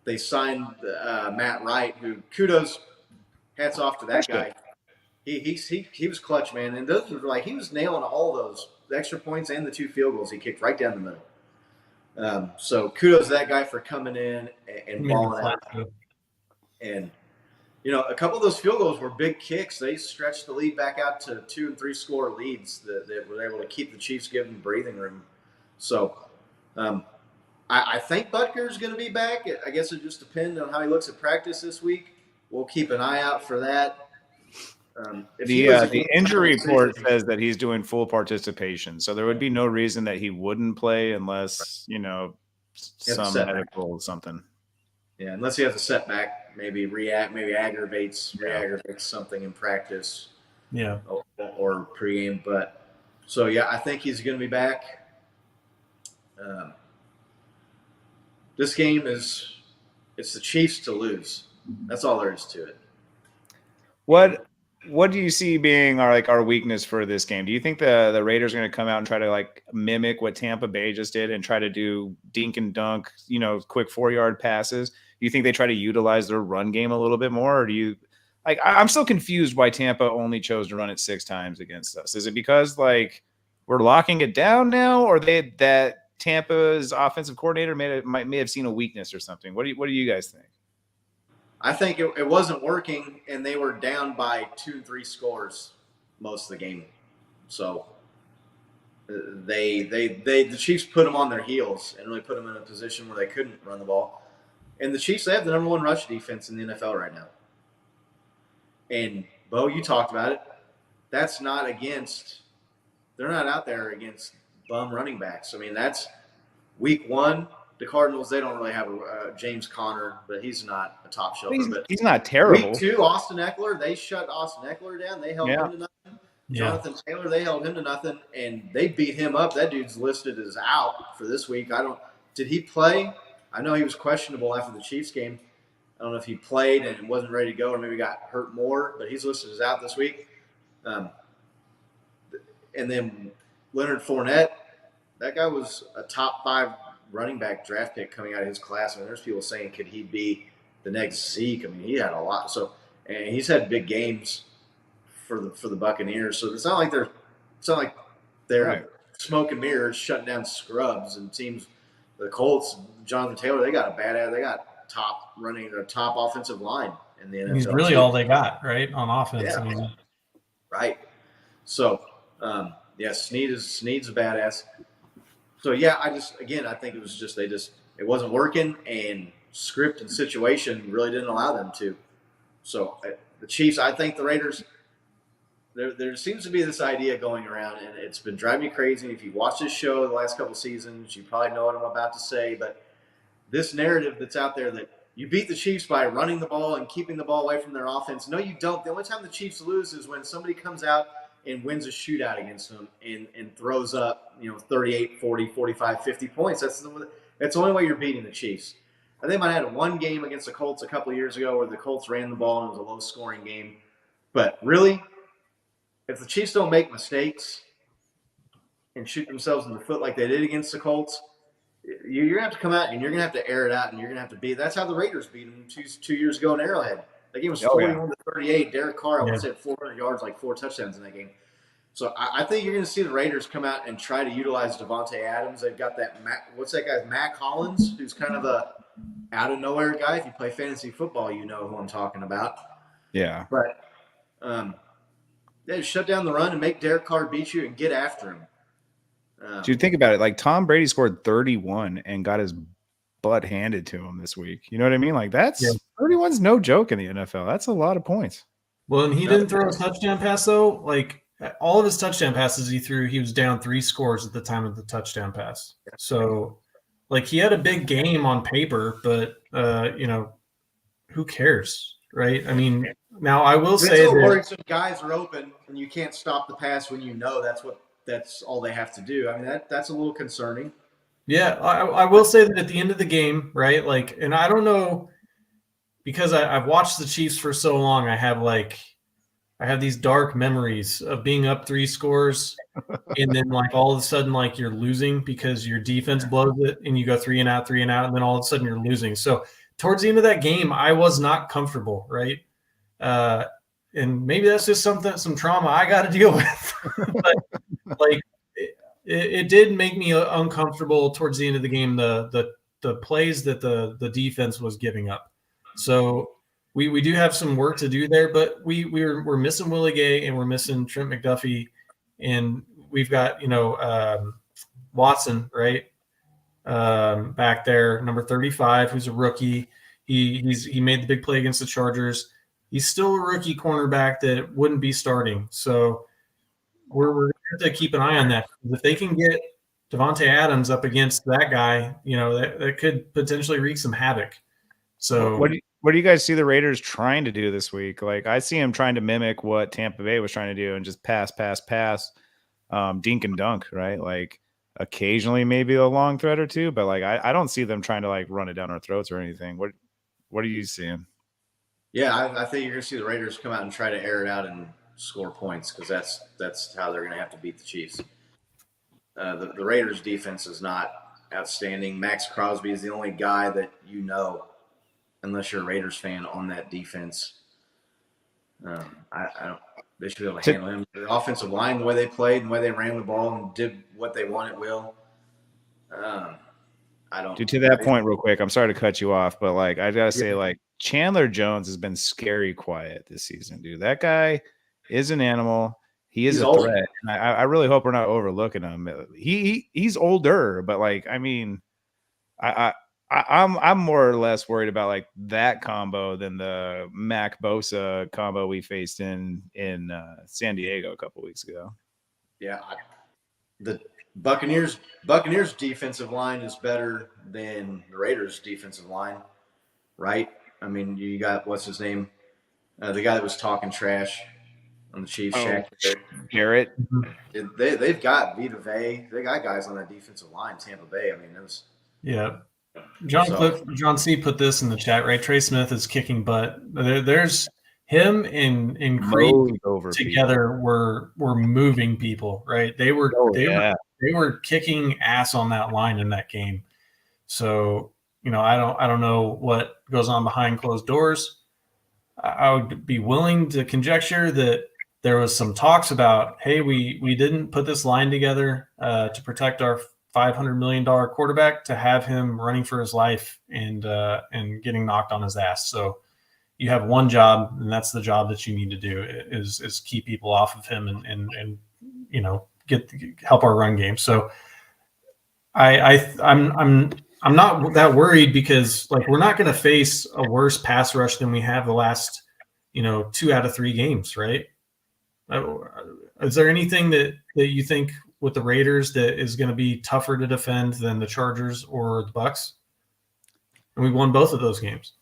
They signed Matt Wright, who hats off to that guy. He was clutch, man, and those were like he was nailing all those extra points and the 2 field goals he kicked right down the middle. So kudos to that guy for coming in and balling out. And a couple of those field goals were big kicks. They stretched the lead back out to 2 and 3 score leads that were able to keep the Chiefs given breathing room. So I think Butker's going to be back. I guess it just depends on how he looks at practice this week. We'll keep an eye out for that. The injury report says that he's doing full participation, so there would be no reason that he wouldn't play unless some medical something. Yeah, unless he has a setback, maybe aggravates something in practice. Yeah, or pregame. But so I think he's going to be back. This game it's the Chiefs to lose. That's all there is to it. What what do you see being our weakness for this game? Do you think the Raiders are going to come out and try to like mimic what Tampa Bay just did and try to do dink and dunk, quick 4-yard passes? Do you think they try to utilize their run game a little bit more, or do you like? I'm still confused why Tampa only chose to run it 6 times against us. Is it because like we're locking it down now, or that Tampa's offensive coordinator may have seen a weakness or something? What do you guys think? I think it wasn't working, and they were down by 2-3 scores most of the game. So the Chiefs put them on their heels and really put them in a position where they couldn't run the ball. And the Chiefs, they have the number 1 rush defense in the NFL right now. And Bo, you talked about it. That's not against. They're not out there against bum running backs. I mean, that's week 1. The Cardinals, they don't really have a James Conner, but he's not a top shelter. He's not terrible. Week 2, Austin Eckler, they shut Austin Eckler down. They held him to nothing. Yeah. Jonathan Taylor, they held him to nothing, and they beat him up. That dude's listed as out for this week. Did he play? I know he was questionable after the Chiefs game. I don't know if he played and wasn't ready to go or maybe got hurt more, but he's listed as out this week. And then Leonard Fournette, that guy was a top 5 running back draft pick coming out of his class. I mean, there's people saying, could he be the next Zeke? I mean, he had a lot. So, and he's had big games for the Buccaneers. So it's not like they're right. smoke and mirrors shutting down scrubs and teams. The Colts, Jonathan Taylor, they got top offensive line in the NFL. He's really all they got, right, on offense. Yeah. I mean, right. So, Snead's a badass. So, yeah, I think it was just it wasn't working, and script and situation really didn't allow them to. So, the Chiefs, I think the Raiders, there seems to be this idea going around, and it's been driving me crazy. If you've watched this show the last couple of seasons, you probably know what I'm about to say, but this narrative that's out there that you beat the Chiefs by running the ball and keeping the ball away from their offense. No, you don't. The only time the Chiefs lose is when somebody comes out and wins a shootout against them and throws up, 38, 40, 45, 50 points. That's the only way you're beating the Chiefs. I think I had one game against the Colts a couple of years ago where the Colts ran the ball and it was a low-scoring game. But really, if the Chiefs don't make mistakes and shoot themselves in the foot like they did against the Colts, you're going to have to come out and you're going to have to air it out and you're going to have to beat. That's how the Raiders beat them two years ago in Arrowhead. That game was 41-38. Derek Carr, I want to say, had 400 yards, like 4 touchdowns in that game. So I think you're going to see the Raiders come out and try to utilize Devontae Adams. They've got that what's that guy, Matt Collins, who's kind of a out-of-nowhere guy. If you play fantasy football, you know who I'm talking about. Yeah. But shut down the run and make Derek Carr beat you and get after him. Dude, think about it. Like, Tom Brady scored 31 and got his butt handed to him this week. You know what I mean? Like, 31's no joke in the NFL. That's a lot of points. Well, and he didn't throw a touchdown pass, though. Like, all of his touchdown passes he threw, he was down 3 scores at the time of the touchdown pass. So, like, he had a big game on paper, but, who cares, right? I mean, now I will say that some guys are open and you can't stop the pass when you know that's all they have to do. I mean, that's a little concerning. Yeah, I will say that at the end of the game, right? Like, and I don't know, because I've watched the Chiefs for so long, I have these dark memories of being up 3 scores and then like all of a sudden like you're losing because your defense blows it and you go 3 and out, and then all of a sudden you're losing. So towards the end of that game, I was not comfortable, right? And maybe that's just some trauma I got to deal with. But like it did make me uncomfortable towards the end of the game, the plays that the defense was giving up. So we do have some work to do there, but we're missing Willie Gay and we're missing Trent McDuffie, and we've got Watson, right, back there, number 35, who's a rookie. He made the big play against the Chargers. He's still a rookie cornerback that wouldn't be starting. So we're going to have to keep an eye on that. If they can get Devontae Adams up against that guy, that could potentially wreak some havoc. So what do you guys see the Raiders trying to do this week? Like, I see them trying to mimic what Tampa Bay was trying to do and just pass, dink and dunk, right? Like, occasionally maybe a long thread or two, but like I don't see them trying to like run it down our throats or anything. What are you seeing? Yeah, I think you're going to see the Raiders come out and try to air it out and score points because that's how they're going to have to beat the Chiefs. The Raiders' defense is not outstanding. Max Crosby is the only guy that you know, unless you're a Raiders fan, on that defense. I don't. They should be able to handle him. The offensive line, the way they played, and the way they ran the ball and did what they want at will. I don't. Dude, to that point, real quick, I'm sorry to cut you off, but like I gotta say, like Chandler Jones has been scary quiet this season, dude. That guy is an animal. He's a old. threat. And I really hope we're not overlooking him. He's older, but like I mean, I'm more or less worried about like that combo than the Mac Bosa combo we faced in San Diego a couple weeks ago. Yeah, the Buccaneers defensive line is better than the Raiders defensive line, right? I mean, you got what's his name, the guy that was talking trash on the Chiefs, Shaq Garrett. They've got Vita Vea. They got guys on that defensive line. Tampa Bay. I mean, it was John C put this in the chat, right? Trey Smith is kicking butt. There's him and Creed together were moving people, right? They were kicking ass on that line in that game. So, I don't know what goes on behind closed doors. I would be willing to conjecture that there was some talks about, hey, we didn't put this line together to protect our $500 million quarterback, to have him running for his life and getting knocked on his ass. So you have one job, and that's the job that you need to do is keep people off of him and help our run game. So I'm not that worried because like we're not going to face a worse pass rush than we have the last 2 out of 3 games, right? Is there anything that you think with the Raiders that is going to be tougher to defend than the Chargers or the Bucs? And we won both of those games.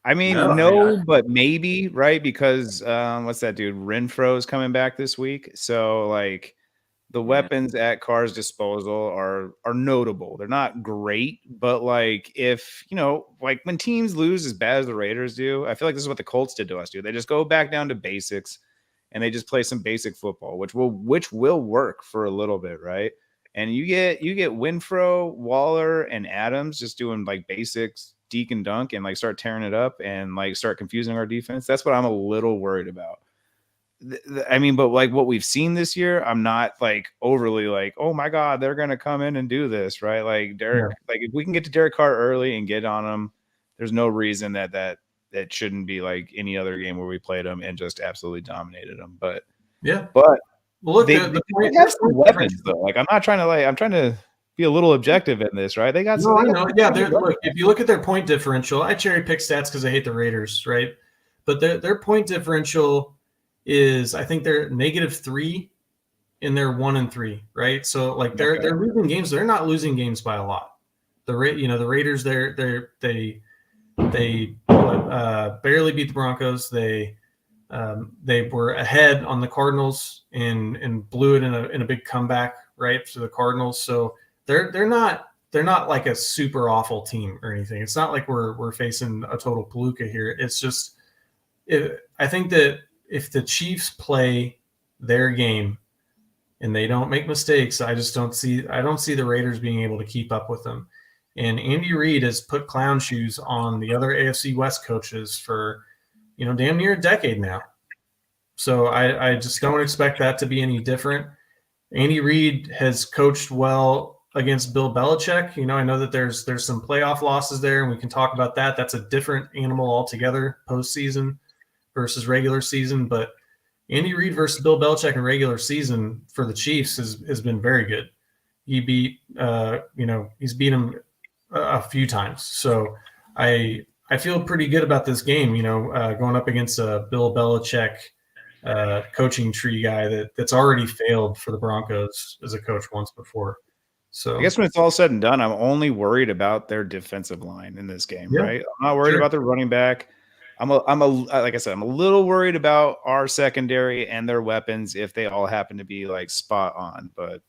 I mean, no, but maybe, right? Because what's that dude? Renfro's coming back this week. So like the weapons at Carr's disposal are notable. They're not great, but like if, like when teams lose as bad as the Raiders do, I feel like this is what the Colts did to us, dude. They just go back down to basics and they just play some basic football, which will work for a little bit, right? And you get Winfro, Waller, and Adams just doing like basics, deke and dunk, and like start tearing it up and like start confusing our defense. That's what I'm a little worried about. I mean, but like what we've seen this year, I'm not like overly like, oh my God, they're gonna come in and do this, right? Like like if we can get to Derek Carr early and get on them, there's no reason that shouldn't be like any other game where we played them and just absolutely dominated them. But well, look, they have some weapons though. Like I'm trying to be a little objective in this, right? They got look, if you look at their point differential, I cherry pick stats because I hate the Raiders, right? But their point differential is, I think they're -3 and they're 1-3, right? So like they're losing games. They're not losing games by a lot. The Raiders, they barely beat the Broncos. They were ahead on the Cardinals and blew it in a big comeback, right, for the Cardinals. So they're not like a super awful team or anything. It's not like we're facing a total palooka here. It's just I think that if the Chiefs play their game and they don't make mistakes, I don't see the Raiders being able to keep up with them. And Andy Reid has put clown shoes on the other AFC West coaches for, damn near a decade now. So I just don't expect that to be any different. Andy Reid has coached well against Bill Belichick. I know that there's some playoff losses there, and we can talk about that. That's a different animal altogether, postseason versus regular season. But Andy Reid versus Bill Belichick in regular season for the Chiefs has been very good. He beat, he's beat him a few times. So I feel pretty good about this game, going up against a Bill Belichick coaching tree guy that's already failed for the Broncos as a coach once before. So I guess when it's all said and done, I'm only worried about their defensive line in this game, right? I'm not worried about their running back. Like I said, I'm a little worried about our secondary and their weapons if they all happen to be like spot on. But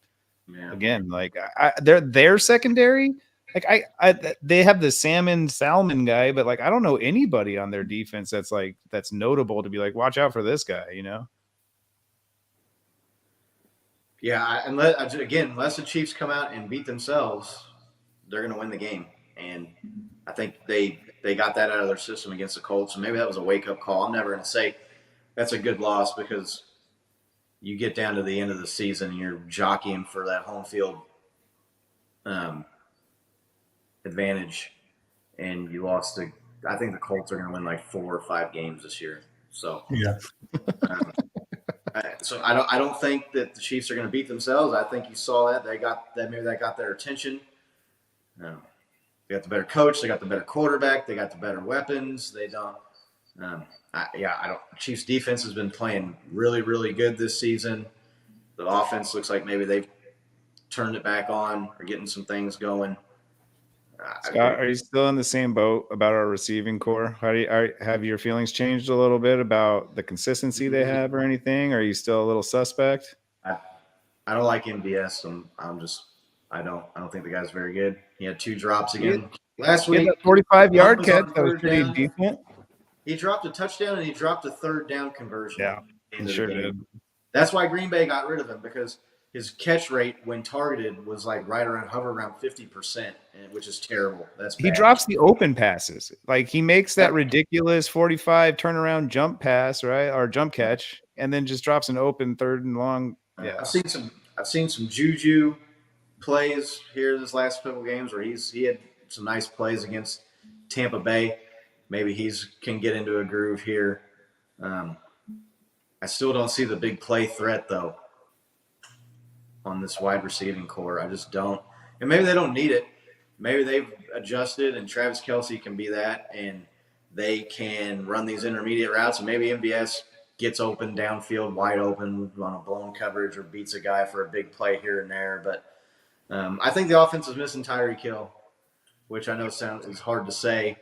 again, like their secondary, like they have the Salmon guy, but like I don't know anybody on their defense that's notable to be like, watch out for this guy, you know? Yeah, unless the Chiefs come out and beat themselves, they're going to win the game. And I think they got that out of their system against the Colts. And maybe that was a wake-up call. I'm never going to say that's a good loss because you get down to the end of the season and you're jockeying for that home field advantage, and you lost to – I think the Colts are going to win like 4 or 5 games this year. So, Yeah. So I don't think that the Chiefs are going to beat themselves. I think you saw that. Maybe that got their attention. They got the better coach. They got the better quarterback. They got the better weapons. They don't. Chiefs defense has been playing really, really good this season. The offense looks like maybe they've turned it back on or getting some things going. Scott, are you still in the same boat about our receiving core? Have your feelings changed a little bit about the consistency they have or anything? Are you still a little suspect? I don't like MVS. I don't think the guy's very good. He had 2 drops again last week. 45-yard catch that was pretty decent. He dropped a touchdown and he dropped a 3rd down conversion. Yeah, he sure did. That's why Green Bay got rid of him, because his catch rate when targeted was like hover around 50%, which is terrible. That's bad. He drops the open passes. Like he makes that ridiculous 45 turnaround jump pass, right? Or jump catch, and then just drops an open 3rd and long. Yeah. I've seen some Juju plays here this last couple games where he had some nice plays against Tampa Bay. Maybe can get into a groove here. I still don't see the big play threat though on this wide receiving core. I just don't. And maybe they don't need it. Maybe they've adjusted and Travis Kelce can be that and they can run these intermediate routes, and maybe MVS gets open downfield, wide open on a blown coverage or beats a guy for a big play here and there. But I think the offense is missing Tyreek Hill, which I know is hard to say,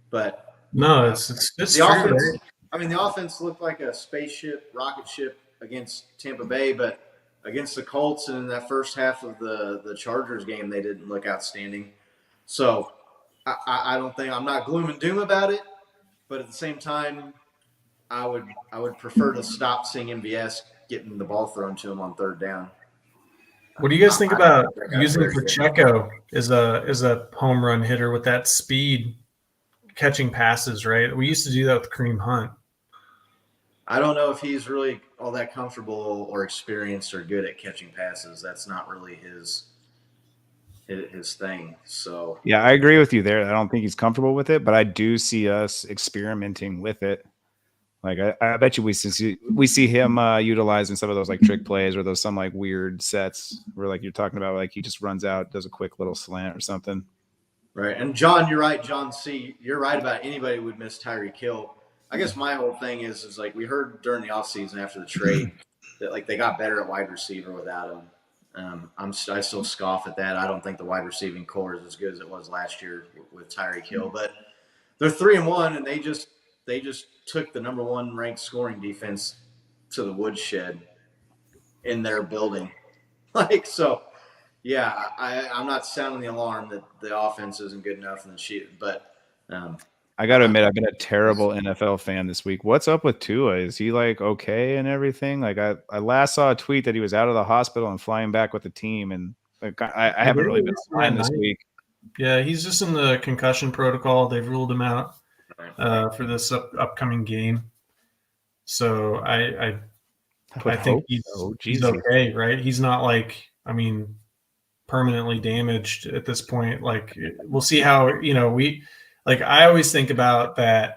but no, it's the true, offense. right? I mean, the offense looked like a spaceship, rocket ship against Tampa Bay, but against the Colts and in that first half of the Chargers game, they didn't look outstanding. So I don't think – I'm not gloom and doom about it, but at the same time, I would prefer to stop seeing MVS getting the ball thrown to him on 3rd down. What do you guys think about using Pacheco as a home run hitter with that speed, catching passes, right? We used to do that with Kareem Hunt. I don't know if he's really all that comfortable or experienced or good at catching passes. That's not really his thing. So yeah, I agree with you there. I don't think he's comfortable with it, but I do see us experimenting with it. Like I bet you we see him utilizing some of those like trick plays or some like weird sets where like you're talking about, like he just runs out, does a quick little slant or something. Right. And John, you're right. John C., you're right about anybody would miss Tyreek Hill. I guess my whole thing is like we heard during the offseason after the trade that like they got better at wide receiver without him. I still scoff at that. I don't think the wide receiving core is as good as it was last year with Tyreek Hill, but they're 3-1 and they just took the number 1 ranked scoring defense to the woodshed in their building. Like, so yeah, I'm not sounding the alarm that the offense isn't good enough and but I got to admit, I've been a terrible NFL fan this week. What's up with Tua? Is he like okay and everything? Like I last saw a tweet that he was out of the hospital and flying back with the team, and like, I haven't really been fine this week. Yeah, he's just in the concussion protocol. They've ruled him out for this upcoming game. So I think he's okay, right? He's not like, I mean, permanently damaged at this point. Like we'll see how, like I always think about that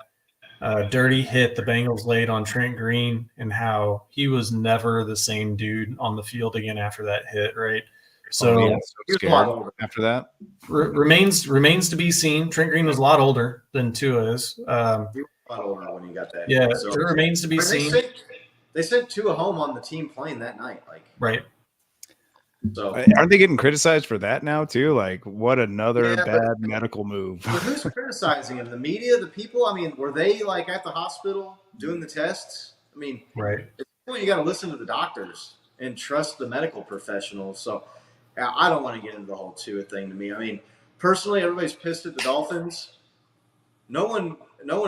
dirty hit the Bengals laid on Trent Green and how he was never the same dude on the field again after that hit, right? So, scared after that. Remains to be seen. Trent Green was a lot older than Tua is. He was a lot older when he got that. Yeah, so, it remains to be seen. They sent Tua home on the team playing that night. Like right. So aren't they getting criticized for that now too? Like what another bad medical move. But who's criticizing him? The media, the people? I mean, were they like at the hospital doing the tests? I mean, right. At this point you got to listen to the doctors and trust the medical professionals. So I don't want to get into the whole Tua thing to me. I mean, personally, everybody's pissed at the Dolphins. No one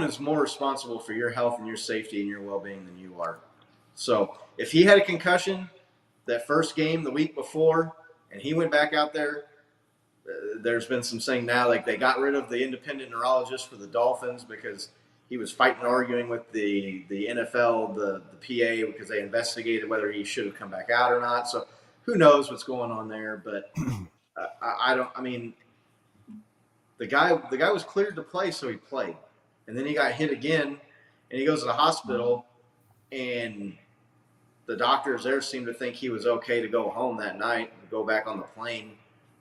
is more responsible for your health and your safety and your well-being than you are. So if he had a concussion that first game the week before and he went back out there, there's been some saying now like they got rid of the independent neurologist for the Dolphins because he was fighting and arguing with the NFL, the PA, because they investigated whether he should have come back out or not. So who knows what's going on there, but I mean, the guy was cleared to play, so he played. And then he got hit again, and he goes to the hospital, and the doctors there seem to think he was okay to go home that night and go back on the plane.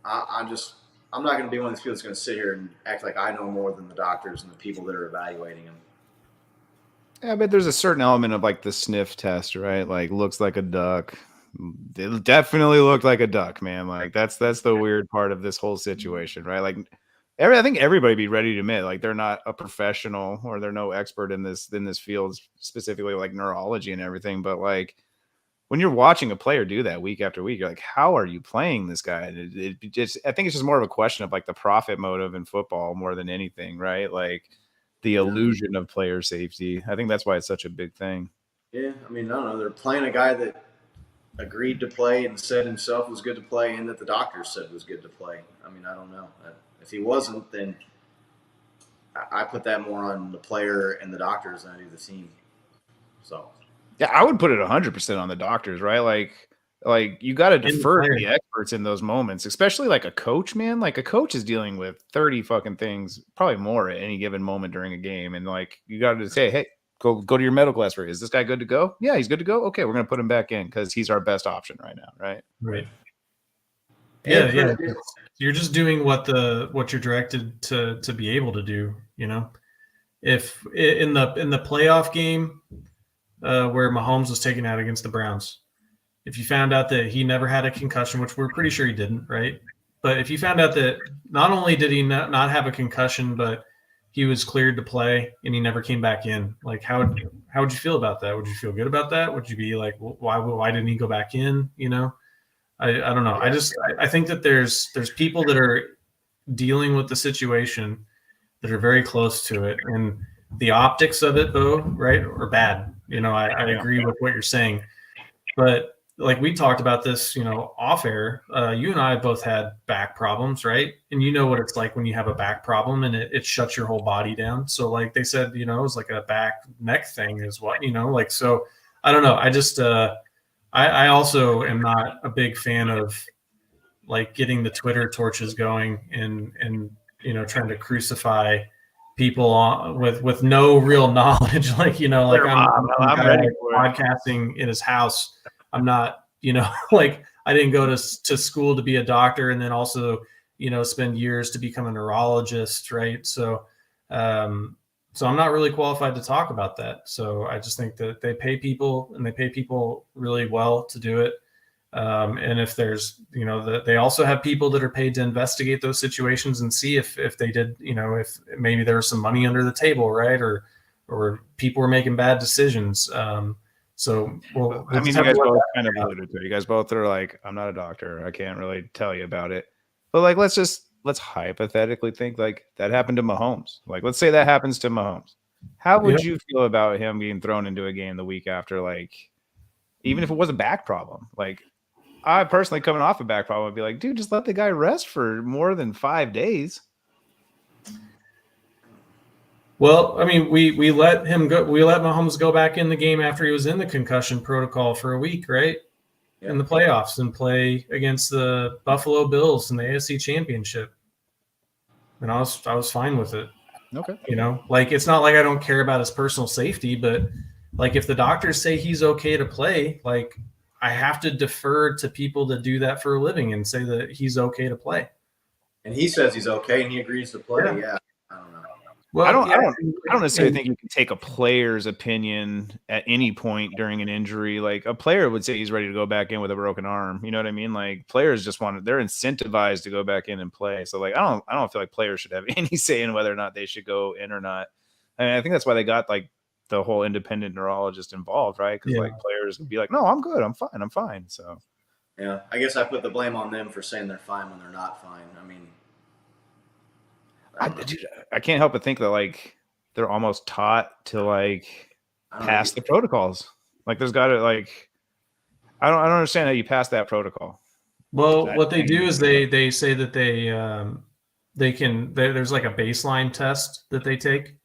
I'm not going to be one of these people that's going to sit here and act like I know more than the doctors and the people that are evaluating him. Yeah, but there's a certain element of like the sniff test, right? Like looks like a duck. It definitely looked like a duck, man. Like that's the weird part of this whole situation, right? Like I think everybody be ready to admit like they're not a professional or they're no expert in this field, specifically like neurology and everything. But like when you're watching a player do that week after week, you're like, how are you playing this guy? I think it's just more of a question of like the profit motive in football more than anything, right? Like the illusion of player safety. I think that's why it's such a big thing. Yeah, I mean, I don't know. They're playing a guy that agreed to play and said himself was good to play and that the doctor said was good to play. I mean, I don't know. If he wasn't, then I put that more on the player and the doctors than I do the team. So, yeah, I would put it 100% on the doctors, right? Like you got to defer to the experts in those moments, especially like a coach, man. Like a coach is dealing with 30 fucking things, probably more at any given moment during a game. And like, you got to say, hey, go to your medical expert. Is this guy good to go? Yeah, he's good to go. Okay, we're going to put him back in because he's our best option right now, right? Right. Yeah. You're just doing what you're directed to be able to do, you know. If in the playoff game where Mahomes was taken out against the Browns, if you found out that he never had a concussion, which we're pretty sure he didn't, right? But if you found out that not only did he not have a concussion, but he was cleared to play and he never came back in, like how would you feel about that? Would you feel good about that? Would you be like, why didn't he go back in? You know, I don't know. I think that there's people that are dealing with the situation that are very close to it, and the optics of it, though, right, are bad. You know, I agree with what you're saying, but like we talked about this, you know, off air, you and I both had back problems, right? And you know what it's like when you have a back problem and it shuts your whole body down. So like they said, you know, it was like a back neck thing is what, you know, like, so I don't know. I just, I also am not a big fan of like getting the Twitter torches going and, you know, trying to crucify people with no real knowledge. Like, you know, like I'm ready for podcasting in his house. I'm not, you know, like I didn't go to school to be a doctor and then also, you know, spend years to become a neurologist. Right. So, so I'm not really qualified to talk about that. So I just think that they pay people and they pay people really well to do it. And if there's, you know, they also have people that are paid to investigate those situations and see if they did, you know, if maybe there was some money under the table, right. Or people were making bad decisions. So, well, I mean, you guys both kind of alluded to it. You guys both are like, I'm not a doctor. I can't really tell you about it. But like, let's hypothetically think like that happened to Mahomes. Like, let's say that happens to Mahomes. How would you feel about him being thrown into a game the week after? Like, even if it was a back problem, like I personally coming off a back problem would be like, dude, just let the guy rest for more than 5 days. Well, I mean, we let him go. We let Mahomes go back in the game after he was in the concussion protocol for a week, right? In the playoffs and play against the Buffalo Bills in the AFC Championship. And I was fine with it. Okay. You know, like it's not like I don't care about his personal safety, but like if the doctors say he's okay to play, like I have to defer to people that do that for a living and say that he's okay to play. And he says he's okay and he agrees to play. Yeah. I don't know. Well, I don't necessarily think you can take a player's opinion at any point during an injury. Like a player would say he's ready to go back in with a broken arm. You know what I mean? Like players just they're incentivized to go back in and play. So like, I don't feel like players should have any say in whether or not they should go in or not. I mean, I think that's why they got like the whole independent neurologist involved, right? Because like players would be like, no, I'm good. I'm fine. So yeah, I guess I put the blame on them for saying they're fine when they're not fine. I mean, Dude, I can't help but think that like they're almost taught to like pass the protocols. Like there's got to like I don't understand how you pass that protocol. Well, what they do is they say that there's like a baseline test that they take,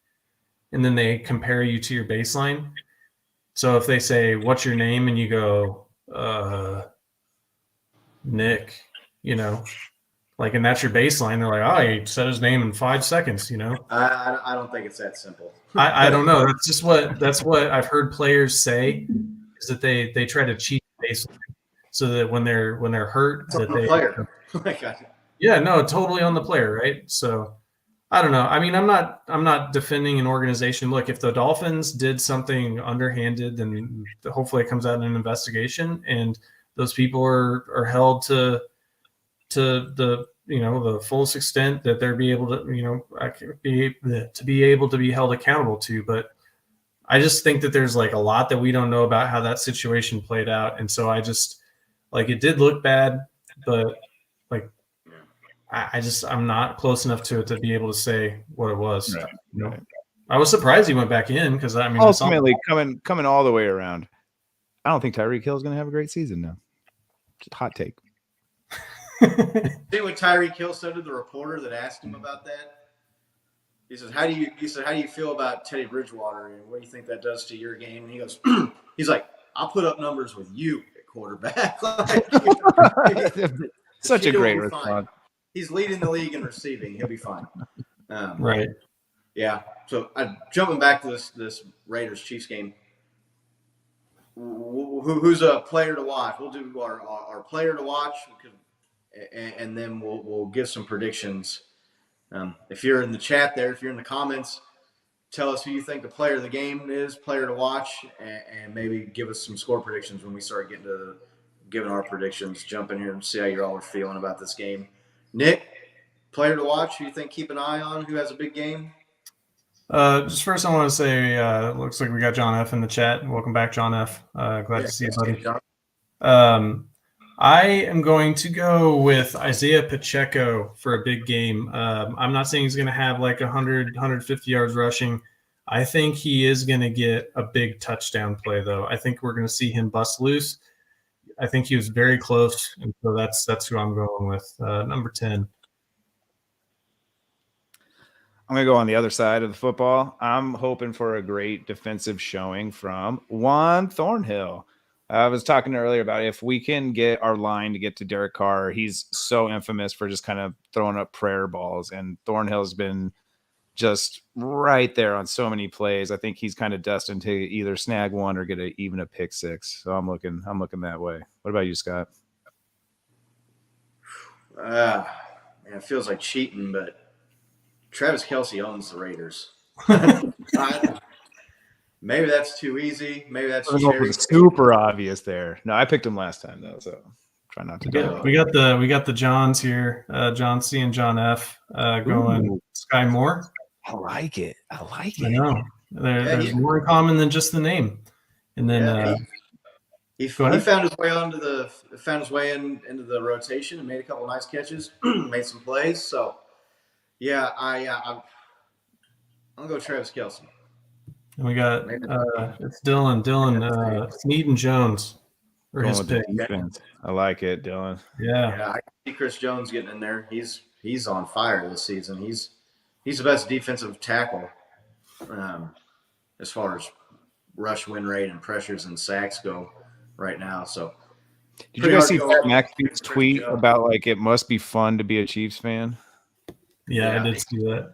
and then they compare you to your baseline. So if they say, "What's your name?" and you go, Nick, like, and that's your baseline, they're like, "Oh, he said his name in 5 seconds," I don't think it's that simple. I don't know. That's what I've heard players say, is that they try to cheat baseline so that when they're hurt, that the player. Yeah, no, totally on the player, right? So I don't know. I mean, I'm not defending an organization. Look, if the Dolphins did something underhanded, then hopefully it comes out in an investigation, and those people are held to the fullest extent that they're be able to be able to be held accountable to. But I just think that there's like a lot that we don't know about how that situation played out, and so I just like it did look bad, but like I'm not close enough to it to be able to say what it was. Right. I was surprised he went back in because I mean, ultimately coming all the way around, I don't think Tyreek Hill is going to have a great season now. Just hot take. See what Tyreek Hill said to the reporter that asked him about that? He says, how do you feel about Teddy Bridgewater, and what do you think that does to your game? And he goes, he's like, I'll put up numbers with you at quarterback. Such a great response. He's leading the league in receiving. He'll be fine. Right. Yeah. So jumping back to this Raiders-Chiefs game, who's a player to watch? We'll do our player to watch, and then we'll give some predictions. If you're in the chat there, if you're in the comments, tell us who you think the player of the game is, player to watch, and maybe give us some score predictions when we start getting to giving our predictions. Jump in here and see how you all are feeling about this game. Nick, player to watch, who you think keep an eye on, who has a big game? Just first, I want to say, looks like we got John F in the chat. Welcome back, John F. Glad to see you, buddy. I am going to go with Isaiah Pacheco for a big game. I'm not saying he's going to have like 100, 150 yards rushing. I think he is going to get a big touchdown play, though. I think we're going to see him bust loose. I think he was very close, and so that's who I'm going with. Number 10. I'm going to go on the other side of the football. I'm hoping for a great defensive showing from Juan Thornhill. I was talking earlier about if we can get our line to get to Derek Carr, he's so infamous for just kind of throwing up prayer balls, and Thornhill's been just right there on so many plays. I think he's kind of destined to either snag one or get even a pick six. So I'm looking that way. What about you, Scott? Man, it feels like cheating, but Travis Kelce owns the Raiders. Maybe that's too easy. Maybe that's super obvious there. No, I picked him last time though, so try not to do it. We got the Johns here, John C and John F going Sky Moore. I like it. I know. There's more in common than just the name. And then he found his way into the rotation and made a couple nice catches, made some plays. So yeah, I'm gonna go Travis Kelce. And we got it's Dylan Snead Jones for his pick. I like it, Dylan. Yeah, I see Chris Jones getting in there. He's on fire this season. He's the best defensive tackle as far as rush win rate and pressures and sacks go right now. So did you guys see Pat McAfee's tweet about like it must be fun to be a Chiefs fan? Yeah, I did see that.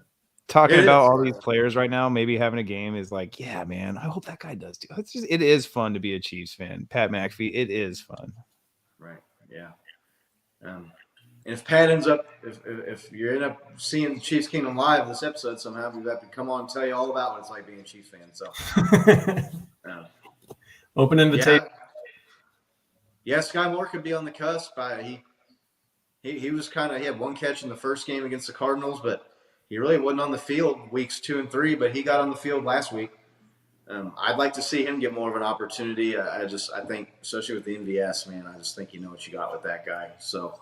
Talking about all these players right now, maybe having a game is like, yeah, man, I hope that guy does too. It is fun to be a Chiefs fan. Pat McAfee, it is fun. Right. Yeah. And if Pat ends up, if you end up seeing Chiefs Kingdom live this episode somehow, we have to come on and tell you all about what it's like being a Chiefs fan. So, open invitation. Yeah, Sky Moore could be on the cusp. He was he had one catch in the first game against the Cardinals, but he really wasn't on the field weeks 2 and 3. But he got on the field last week. I'd like to see him get more of an opportunity. I think, especially with the MVS, man, I just think you know what you got with that guy. So,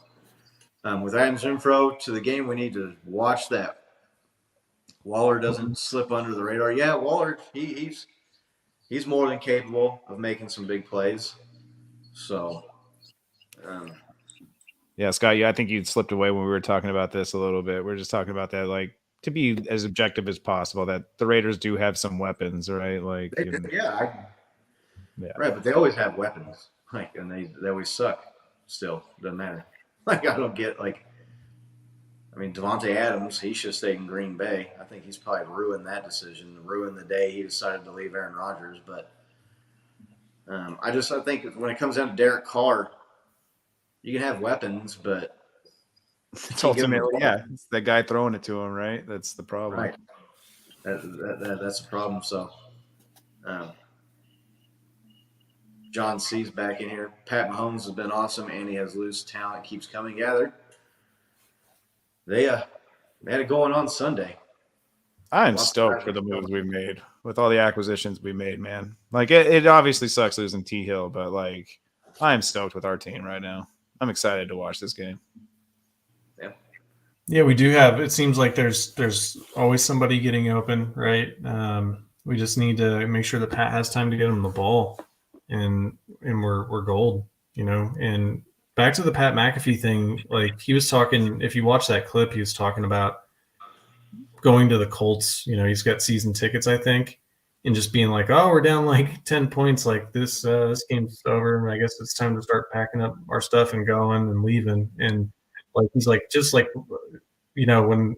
with Adam's info to the game, we need to watch that Waller doesn't slip under the radar. Yeah, Waller, he's more than capable of making some big plays. So, yeah, Scott, I think you slipped away when we were talking about this a little bit. We're just talking about that, like, to be as objective as possible, that the Raiders do have some weapons, right? Like, yeah, yeah. right. But they always have weapons, like, and they always suck. Still, doesn't matter. Like, I don't get like. I mean, Devontae Adams, he should have stayed in Green Bay. I think he's probably ruined that decision, ruined the day he decided to leave Aaron Rodgers. But I think when it comes down to Derek Carr, you can have weapons, but It's ultimately, it's the guy throwing it to him, right? That's the problem. Right. That's a problem. So, John C's back in here. Pat Mahomes has been awesome, and he has loose talent. Keeps coming. Yeah, they had it going on Sunday. I'm stoked for the moves we made with all the acquisitions we made, man. Like, it obviously sucks losing T. Hill, but like, I'm stoked with our team right now. I'm excited to watch this game. Yeah, we do have. It seems like there's always somebody getting open, right? We just need to make sure that Pat has time to get him the ball, and we're gold, you know. And back to the Pat McAfee thing, like he was talking. If you watch that clip, he was talking about going to the Colts. You know, he's got season tickets, I think, and just being like, "Oh, we're down like 10 points. Like this game's over. I guess it's time to start packing up our stuff and going and leaving." And like he's like, just like, you know, when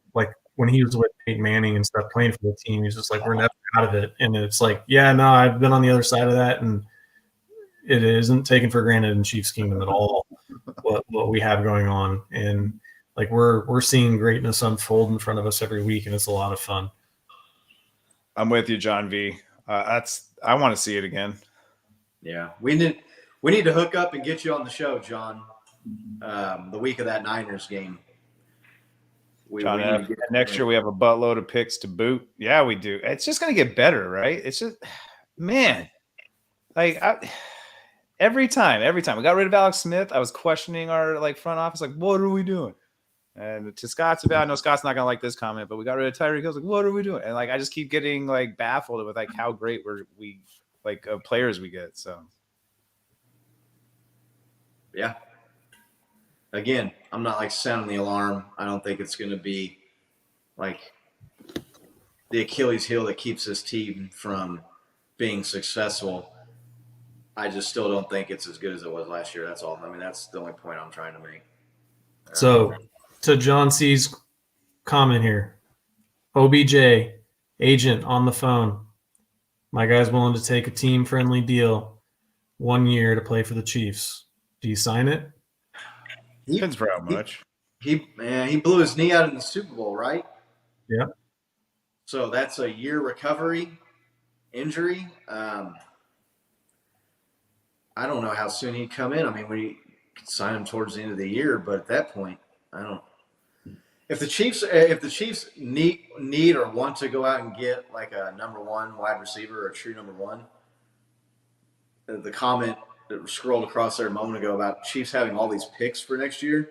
he was with Peyton Manning and stuff playing for the team, he's just like, we're never out of it. And it's like, yeah, no, I've been on the other side of that, and it isn't taken for granted in Chiefs Kingdom at all what we have going on. And like we're seeing greatness unfold in front of us every week, and it's a lot of fun. I'm with you, John V. I want to see it again. Yeah, we need to hook up and get you on the show, John. The week of that Niners game. Next year we have a buttload of picks to boot. Yeah, we do. It's just going to get better, right? It's just, man, like every time we got rid of Alex Smith, I was questioning our like front office, like, what are we doing? And to Scott's about, I know Scott's not going to like this comment, but we got rid of Tyreek Hill. Like, what are we doing? And like, I just keep getting like baffled with like how great we players we get. So, yeah. Again, I'm not like sounding the alarm. I don't think it's going to be like the Achilles heel that keeps this team from being successful. I just still don't think it's as good as it was last year. That's all. I mean, that's the only point I'm trying to make. So, to John C's comment here, OBJ, agent on the phone. My guy's willing to take a team-friendly deal 1 year to play for the Chiefs. Do you sign it? Depends for how much. He blew his knee out in the Super Bowl, right? Yeah. So that's a year recovery injury. I don't know how soon he'd come in. I mean, we could sign him towards the end of the year, but at that point, I don't. If the Chiefs need or want to go out and get like a number one wide receiver or a true number one, the comment that scrolled across there a moment ago about Chiefs having all these picks for next year,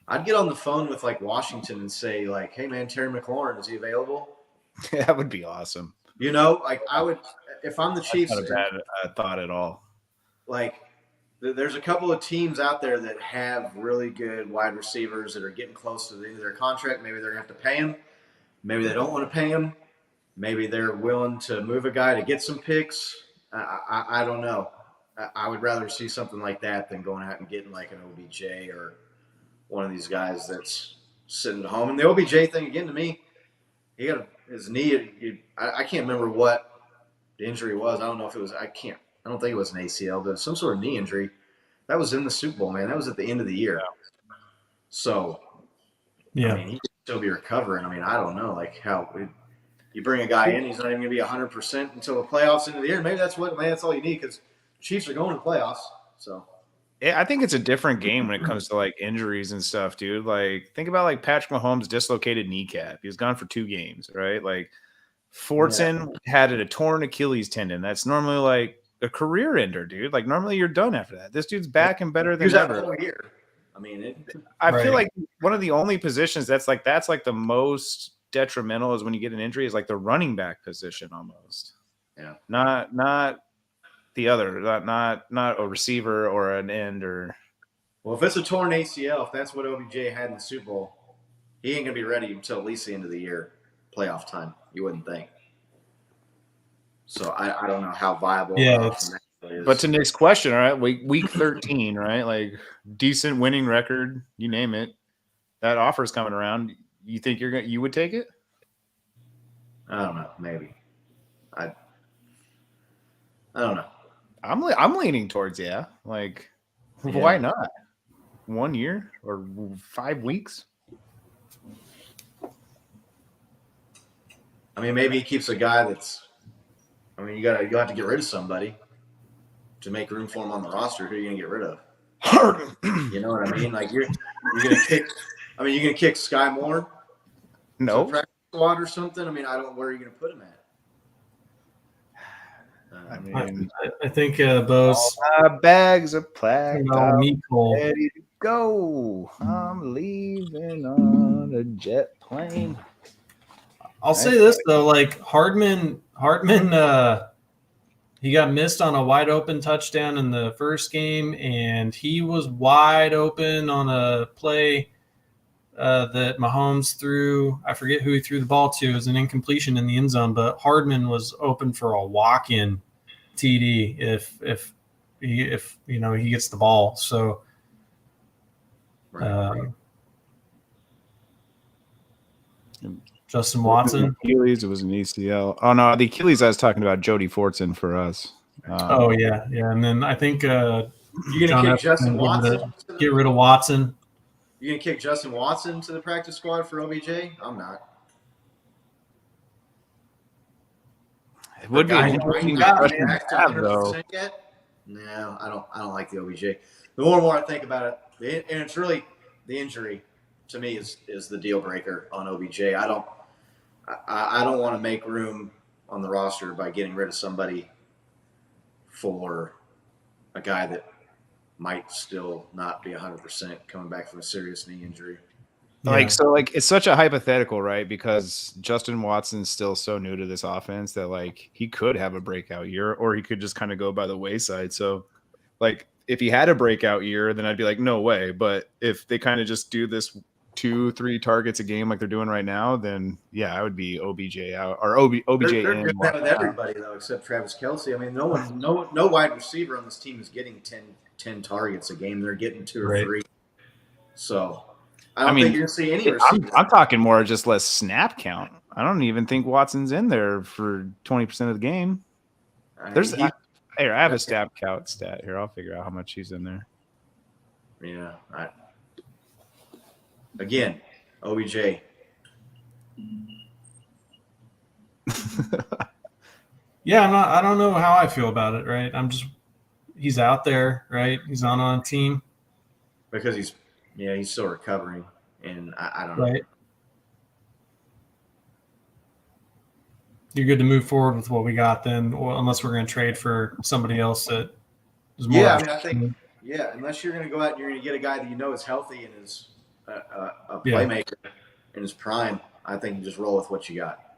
I'd get on the phone with like Washington and say like, "Hey man, Terry McLaurin, is he available?" That would be awesome. You know, like I would, if I'm the Chiefs. That's not a bad thought at all. Like, there's a couple of teams out there that have really good wide receivers that are getting close to the end of their contract. Maybe they're going to have to pay them. Maybe they don't want to pay them. Maybe they're willing to move a guy to get some picks. I don't know. I would rather see something like that than going out and getting like an OBJ or one of these guys that's sitting at home. And the OBJ thing, again, to me, he got his knee. I can't remember what the injury was. I don't know if it was – I don't think it was an ACL, but some sort of knee injury. That was in the Super Bowl, man. That was at the end of the year. So, yeah. I mean, he could still be recovering. I mean, I don't know, like how you bring a guy in, he's not even going to be 100% until the playoffs into the year. Maybe that's all you need because Chiefs are going to playoffs. So, yeah, I think it's a different game when it comes to like injuries and stuff, dude. Like, think about like Patrick Mahomes' dislocated kneecap. He was gone for 2 games, right? Like, Fortson had a torn Achilles tendon. That's normally like a career ender, dude. Like normally you're done after that. This dude's back and better than ever. Whole year. I mean, I feel like one of the only positions that's like the most detrimental is when you get an injury is like the running back position almost. Yeah. Not the other, not a receiver or an end or. Well, if it's a torn ACL, if that's what OBJ had in the Super Bowl, he ain't gonna be ready until at least the end of the year, playoff time. You wouldn't think. So I don't know how viable. Yeah, that is. But to Nick's question, all right, week 13, right? Like decent winning record, you name it. That offer's coming around. You think you would take it? I don't know. Maybe. I don't know. I'm leaning towards yeah. Like, why not? 1 year or 5 weeks? I mean, maybe he keeps a guy that's. I mean, you have to get rid of somebody to make room for him on the roster. Who are you gonna get rid of? You know what I mean? Like you're gonna kick. I mean, you're gonna kick Sky Moore. No. To the practice squad or something. I mean, where are you gonna put him at? I mean, I think Bo's bags of plaque meat hole. ready to go. I'm leaving on a jet plane. I'll say this though, like Hardman, he got missed on a wide open touchdown in the first game, and he was wide open on a play that Mahomes threw. I forget who he threw the ball to. It was an incompletion in the end zone, but Hardman was open for a walk-in TD if he gets the ball. So. Justin Watson. Achilles, it was an ACL. Oh no, the Achilles I was talking about Jody Fortson for us. Yeah, and then I think you're gonna kick Justin Watson. Get rid of Watson. You're gonna kick Justin Watson to the practice squad for OBJ? I'm not. It would be interesting though. No, I don't like the OBJ. The more and more I think about it, and it's really the injury to me is the deal breaker on OBJ. I don't want to make room on the roster by getting rid of somebody for a guy that might still not be 100% coming back from a serious knee injury. It's such a hypothetical, right? Because Justin Watson's still so new to this offense that like he could have a breakout year or he could just kind of go by the wayside. So like if he had a breakout year, then I'd be like, no way. But if they kind of just do this 2-3 targets a game like they're doing right now, then yeah, I would be OBJ out or OBJ they're in. Good with everybody though, except Travis Kelce. I mean, no wide receiver on this team is getting 10 targets a game. They're getting 2 or 3. So I don't think you're gonna see any receivers. I'm talking more just less snap count. I don't even think Watson's in there for 20% of the game. I have a snap count stat here. I'll figure out how much he's in there. Yeah. Again, OBJ. Yeah, I don't know how I feel about it, right? He's out there, right? He's on a team. Because he's still recovering, and I don't know. Right. You're good to move forward with what we got then, unless we're going to trade for somebody else that is more. Yeah, I think unless you're going to go out and you're going to get a guy that you know is healthy and is a playmaker in his prime, I think you just roll with what you got.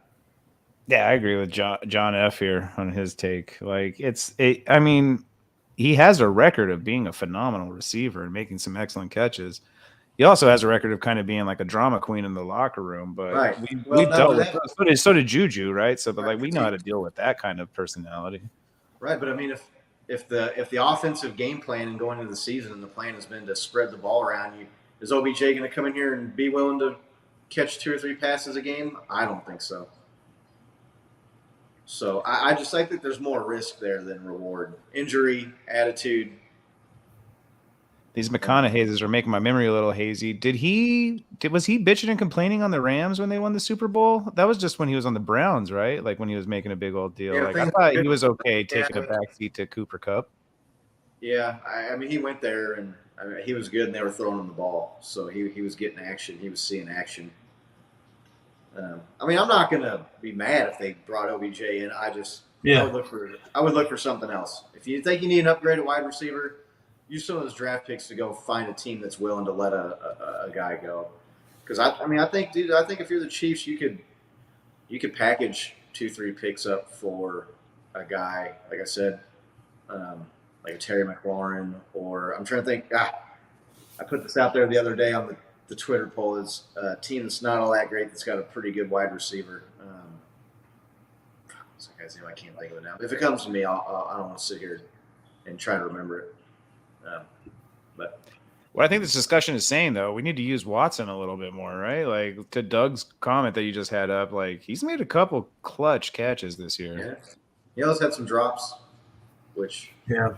Yeah, I agree with John F. here on his take. Like I mean, he has a record of being a phenomenal receiver and making some excellent catches. He also has a record of kind of being like a drama queen in the locker room, but we dealt with so did Juju, right? So, but like we know how to deal with that kind of personality, right? But I mean, if the offensive game plan and going into the season and the plan has been to spread the ball around, is OBJ going to come in here and be willing to catch 2 or 3 passes a game? I don't think so. So I think there's more risk there than reward. Injury, attitude. These McConaughey's are making my memory a little hazy. Was he bitching and complaining on the Rams when they won the Super Bowl? That was just when he was on the Browns, right? Like when he was making a big old deal. Yeah, I thought he was okay taking a backseat to Cooper Kupp. Yeah, I mean he went there and he was good and they were throwing him the ball, so he was getting action. He was seeing action. I mean, I'm not gonna be mad if they brought OBJ in. I would look for something else. If you think you need an upgraded wide receiver, use some of those draft picks to go find a team that's willing to let a guy go. Because I think, dude, I think if you're the Chiefs, you could package 2-3 picks up for a guy, like I said, like a Terry McLaurin, or I'm trying to think. I put this out there the other day on the Twitter poll. Is a team that's not all that great that's got a pretty good wide receiver. What's that guy's name? I can't think of it now. If it comes to me, I don't want to sit here and try to remember it. But what I think this discussion is saying, though, we need to use Watson a little bit more, right? Like to Doug's comment that you just had up, like he's made a couple clutch catches this year. yeah, he always had some drops, which Yeah.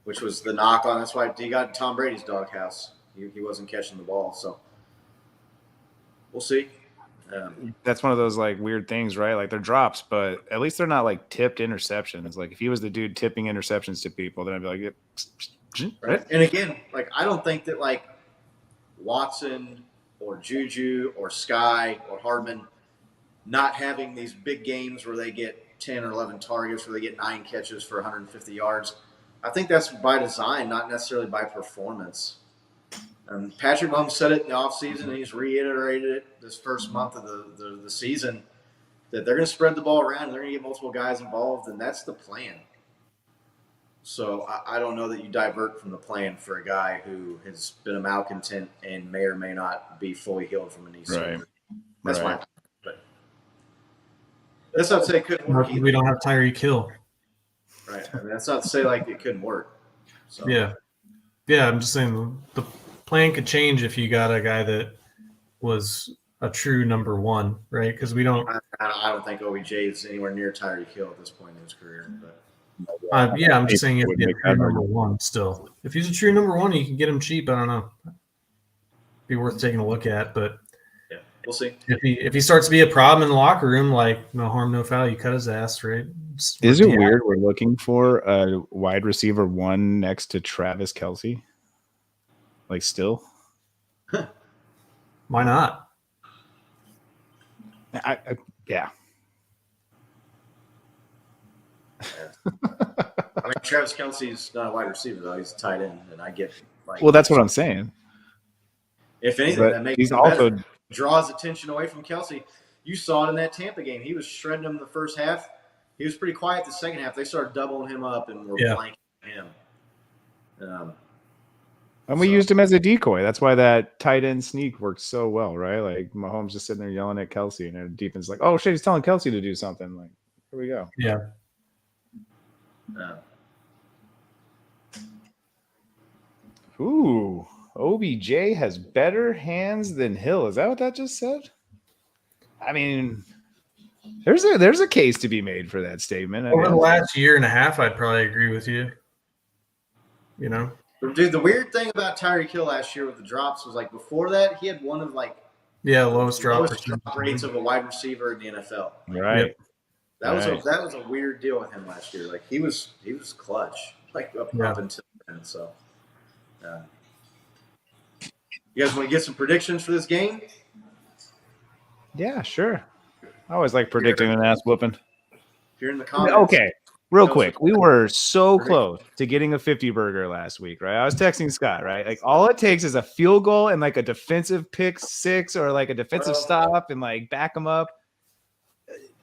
was the knock on. That's why he got in Tom Brady's doghouse. He wasn't catching the ball, so we'll see. That's one of those like weird things, right? Like they're drops, but at least they're not like tipped interceptions. Like if he was the dude tipping interceptions to people, then I'd be like, Right. And again, like I don't think that like Watson or Juju or Sky or Hardman not having these big games where they get 10 or 11 targets, where they get 9 catches for 150 yards. I think that's by design, not necessarily by performance. Patrick Mahomes said it in the offseason, and he's reiterated it this first month of the season, that they're going to spread the ball around and they're going to get multiple guys involved, and that's the plan. So I don't know that you divert from the plan for a guy who has been a malcontent and may or may not be fully healed from a knee surgery. That's my opinion. But that's not to say it couldn't work either. We don't have Tyreek Hill. Right. I mean, that's not to say like it couldn't work. So. Yeah. I'm just saying the plan could change if you got a guy that was a true number one, right? Because we don't. I don't think OBJ is anywhere near Tyreek Hill at this point in his career. But. I'm just saying if he's a true number one still. If he's a true number one, you can get him cheap. I don't know. Be worth taking a look at, but yeah, we'll see. If he starts to be a problem in the locker room, like no harm, no foul, you cut his ass, right? Is it weird we're looking for a wide receiver 1 next to Travis Kelce? Like still? Why not? Yeah. I mean, Travis Kelce's not a wide receiver though; he's a tight end, and I get like. Well, that's what I'm saying. If anything, But that makes he's him also better. Draws attention away from Kelce. You saw it in that Tampa game; he was shredding him the first half. He was pretty quiet the second half. They started doubling him up and were blanking him. And we used him as a decoy. That's why that tight end sneak worked so well, right? Like Mahomes just sitting there yelling at Kelce, and our defense is like, "Oh shit, he's telling Kelce to do something." Like, here we go. Yeah. Ooh, OBJ has better hands than Hill. Is that what that just said? I mean, there's a case to be made for that statement. Over the last year and a half, I'd probably agree with you. You know, dude, the weird thing about Tyreek Hill last year with the drops was like before that he had one of like lowest drop rates of a wide receiver in the NFL. Right. Yep. That was a weird deal with him last year. Like he was clutch like up until then. So, you guys want to get some predictions for this game? Yeah, sure. I always like predicting an ass whooping. If you're in the comments, okay. Real quick, we were so close to getting a 50 burger last week, right? I was texting Scott, right? Like all it takes is a field goal and like a defensive pick 6 or like a defensive stop and like back them up.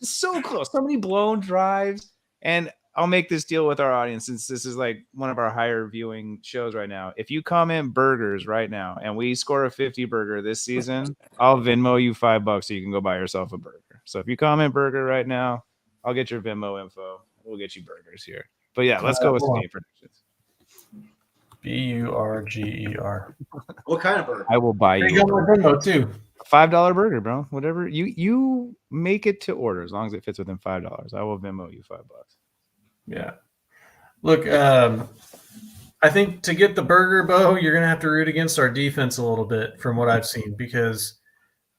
So close. So many blown drives. And I'll make this deal with our audience since this is like one of our higher viewing shows right now. If you comment burgers right now and we score a 50 burger this season, I'll Venmo you $5 so you can go buy yourself a burger. So if you comment burger right now, I'll get your Venmo info. We'll get you burgers here. But yeah, let's go with some game predictions. BURGER. What kind of burger? I will buy you You got my Venmo too. $5 burger, bro. Whatever you make it to order as long as it fits within $5. I will Venmo you $5. Yeah. Look, I think to get the burger, Bo, you're gonna have to root against our defense a little bit from what I've seen because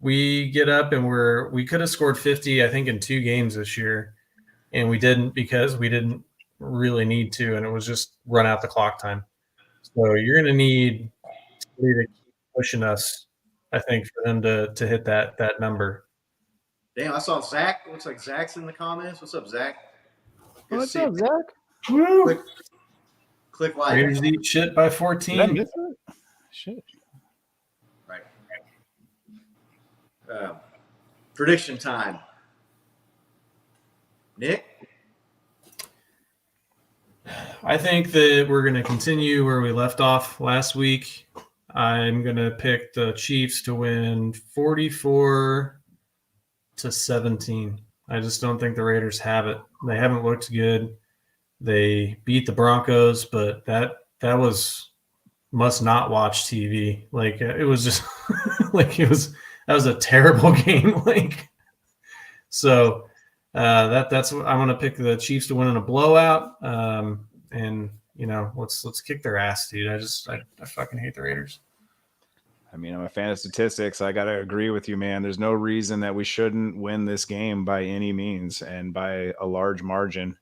we get up and we could have scored 50, I think, in 2 games this year. And we didn't because we didn't really need to, and it was just run out the clock time. So you're going to need to keep pushing us, I think, for them to hit that number. Damn, I saw Zach. Looks like Zach's in the comments. What's up, Zach? What's up, Zach? Click like. Raiders eat shit by 14. Did I miss it? Shit. Right. Prediction time. Nick? I think that we're going to continue where we left off last week. I'm going to pick the Chiefs to win 44-17. I just don't think the Raiders have it. They haven't looked good. They beat the Broncos, but that was must not watch TV. Like it was just that was a terrible game. That's what I'm going to pick the Chiefs to win in a blowout. And let's kick their ass, dude. I fucking hate the Raiders. I mean, I'm a fan of statistics. I got to agree with you, man. There's no reason that we shouldn't win this game by any means and by a large margin.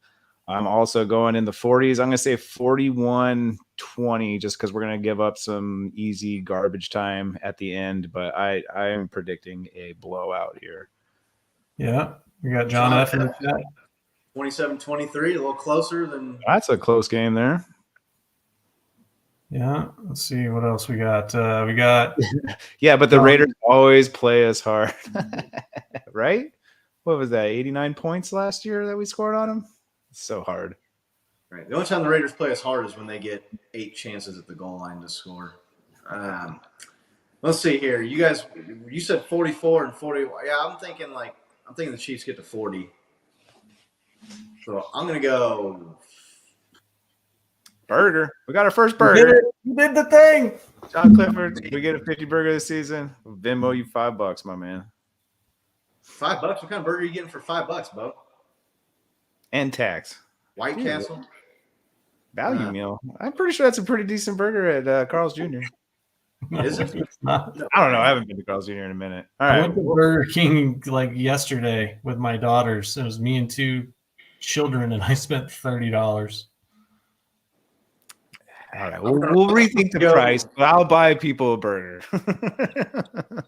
I'm also going in the 40s. I'm going to say 41-20 just because we're going to give up some easy garbage time at the end. But I am predicting a blowout here. Yeah, we got John F. in the chat. 27-23, a little closer than. That's a close game there. Yeah, let's see what else we got. Yeah, but the Raiders always play us hard, right? What was that? 89 points last year that we scored on them. It's so hard. Right. The only time the Raiders play us hard is when they get 8 chances at the goal line to score. Let's see here. You guys, you said 44 and 40. Yeah, I'm thinking the Chiefs get to 40. So I'm gonna go. Burger. We got our first burger. You did the thing. John Clifford, we get a 50 burger this season. We'll Venmo you $5, my man. $5? What kind of burger are you getting for $5, Bo? And tax. White Castle? Value meal. I'm pretty sure that's a pretty decent burger at Carl's Jr. Is it? I don't know. I haven't been to Carl's Jr. in a minute. All I right. went to Burger King yesterday with my daughters. It was me and 2 children, and I spent $30. All right, we'll rethink the price, but I'll buy people a burger.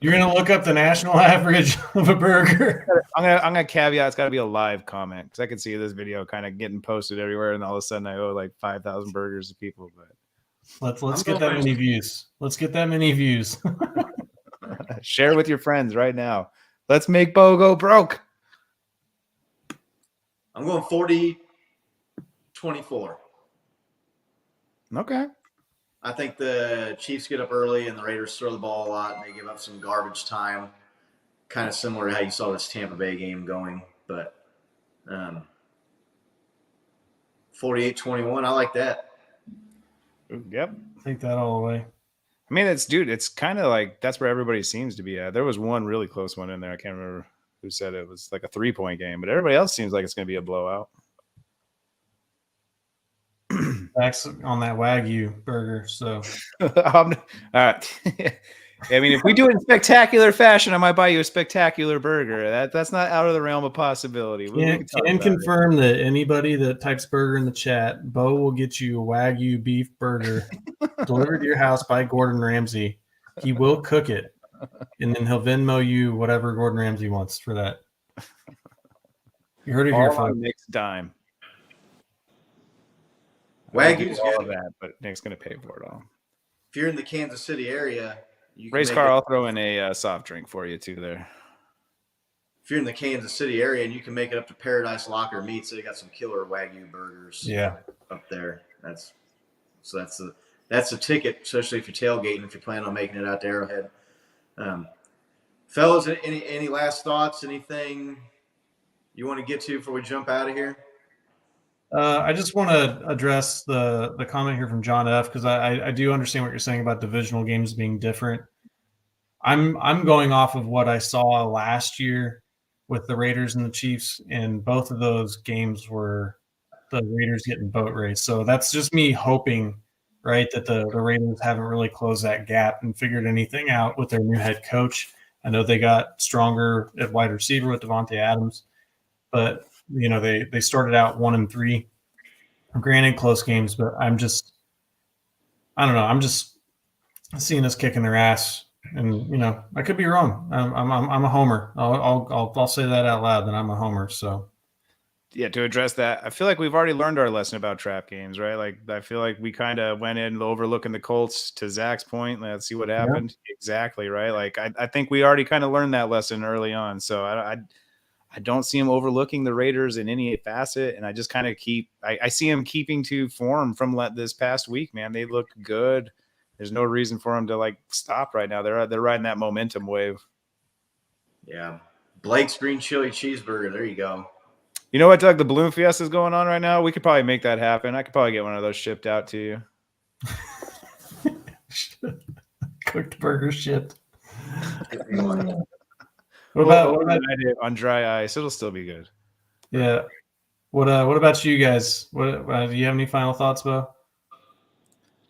You're gonna look up the national average of a burger. I'm gonna caveat it's got to be a live comment because I can see this video kind of getting posted everywhere, and all of a sudden I owe like 5,000 burgers to people. But let's get that many views. Let's get that many views. Share with your friends right now. Let's make Bo go broke. I'm going 40-24. Okay. I think the Chiefs get up early and the Raiders throw the ball a lot and they give up some garbage time. Kind of similar to how you saw this Tampa Bay game going. But 48-21, I like that. Yep. Take that all away. I mean, it's kind of like that's where everybody seems to be at. There was one really close one in there. I can't remember who said it was like a 3-point game, but everybody else seems like it's going to be a blowout. Backs on that Wagyu burger. So, all right. I mean, if we do it in spectacular fashion, I might buy you a spectacular burger. That's not out of the realm of possibility. Can confirm that anybody that types burger in the chat, Bo will get you a Wagyu beef burger delivered to your house by Gordon Ramsay. He will cook it, and then he'll Venmo you whatever Gordon Ramsay wants for that. You heard it here, folks. Nick's dime. Wagyu's all good. of that, but Nick's going to pay for it all. If you're in the Kansas City area, you can Race make car, it, I'll throw in a soft drink for you too there. if you're in the Kansas City area and you can make it up to Paradise Locker Meats, they got some killer Wagyu burgers up there. That's the ticket, especially if you're tailgating, if you're planning on making it out to Arrowhead. Fellas, any last thoughts? Anything you want to get to before we jump out of here? I just want to address the comment here from John F. because I do understand what you're saying about divisional games being different. I'm going off of what I saw last year with the Raiders and the Chiefs, and both of those games were the Raiders getting boat raced. So that's just me hoping, right, that the Raiders haven't really closed that gap and figured anything out with their new head coach. I know they got stronger at wide receiver with Devontae Adams, but they started out 1-3. Granted, close games, but I don't know. I'm just seeing us kicking their ass, and I could be wrong. I'm a homer. I'll say that out loud that I'm a homer. So to address that, I feel like we've already learned our lesson about trap games, right? Like, I feel like we kind of went in overlooking the Colts to Zach's point. Let's see what happened. Yeah. Exactly, right? Like, I think we already kind of learned that lesson early on. So I don't see him overlooking the Raiders in any facet. And I just kind of I see him keeping to form from this past week, man. They look good. There's no reason for him to like stop right now. They're riding that momentum wave. Yeah. Blake's green chili cheeseburger. There you go. You know what, Doug? The balloon fiesta is going on right now. We could probably make that happen. I could probably get one of those shipped out to you. Cooked burger shipped. What about on dry ice? It'll still be good. Yeah. What about you guys? What do you have any final thoughts, Bo?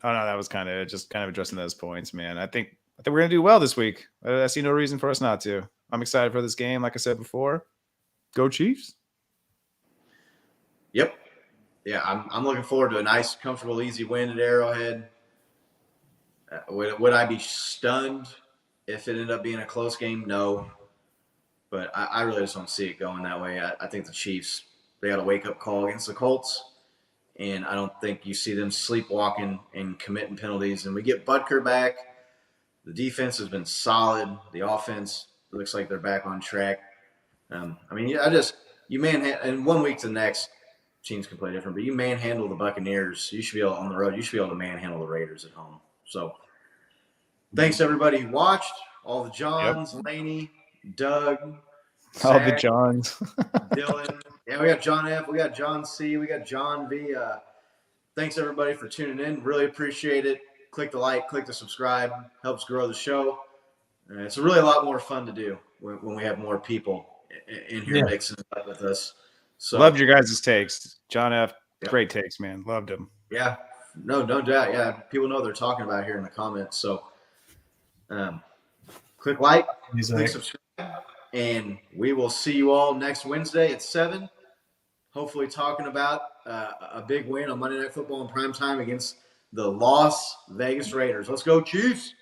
Oh no, that was kind of addressing those points, man. I think we're gonna do well this week. I see no reason for us not to. I'm excited for this game. Like I said before, go Chiefs. Yep. Yeah, I'm looking forward to a nice, comfortable, easy win at Arrowhead. Would I be stunned if it ended up being a close game? No. But I really just don't see it going that way. I think the Chiefs, they got a wake-up call against the Colts, and I don't think you see them sleepwalking and committing penalties. And we get Butker back. The defense has been solid. The offense looks like they're back on track. And 1 week to the next, teams can play different, but you manhandle the Buccaneers. You should be able on the road. You should be able to manhandle the Raiders at home. So, thanks to everybody who watched. All the Johns, Laney, Doug, Zach, all the Johns, Dylan. Yeah, we got John F. We got John C. We got John V. Thanks everybody for tuning in. Really appreciate it. Click the like, click the subscribe. Helps grow the show. It's really a lot more fun to do when we have more people in here mixing it up with us. So, loved your guys' takes. John F. Great takes, man. Loved them. Yeah. No doubt. Yeah. People know what they're talking about here in the comments. So click like, click subscribe, and we will see you all next Wednesday at 7. Hopefully talking about a big win on Monday Night Football in prime time against the Las Vegas Raiders. Let's go, Chiefs.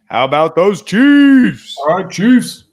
How about those Chiefs? All right, Chiefs.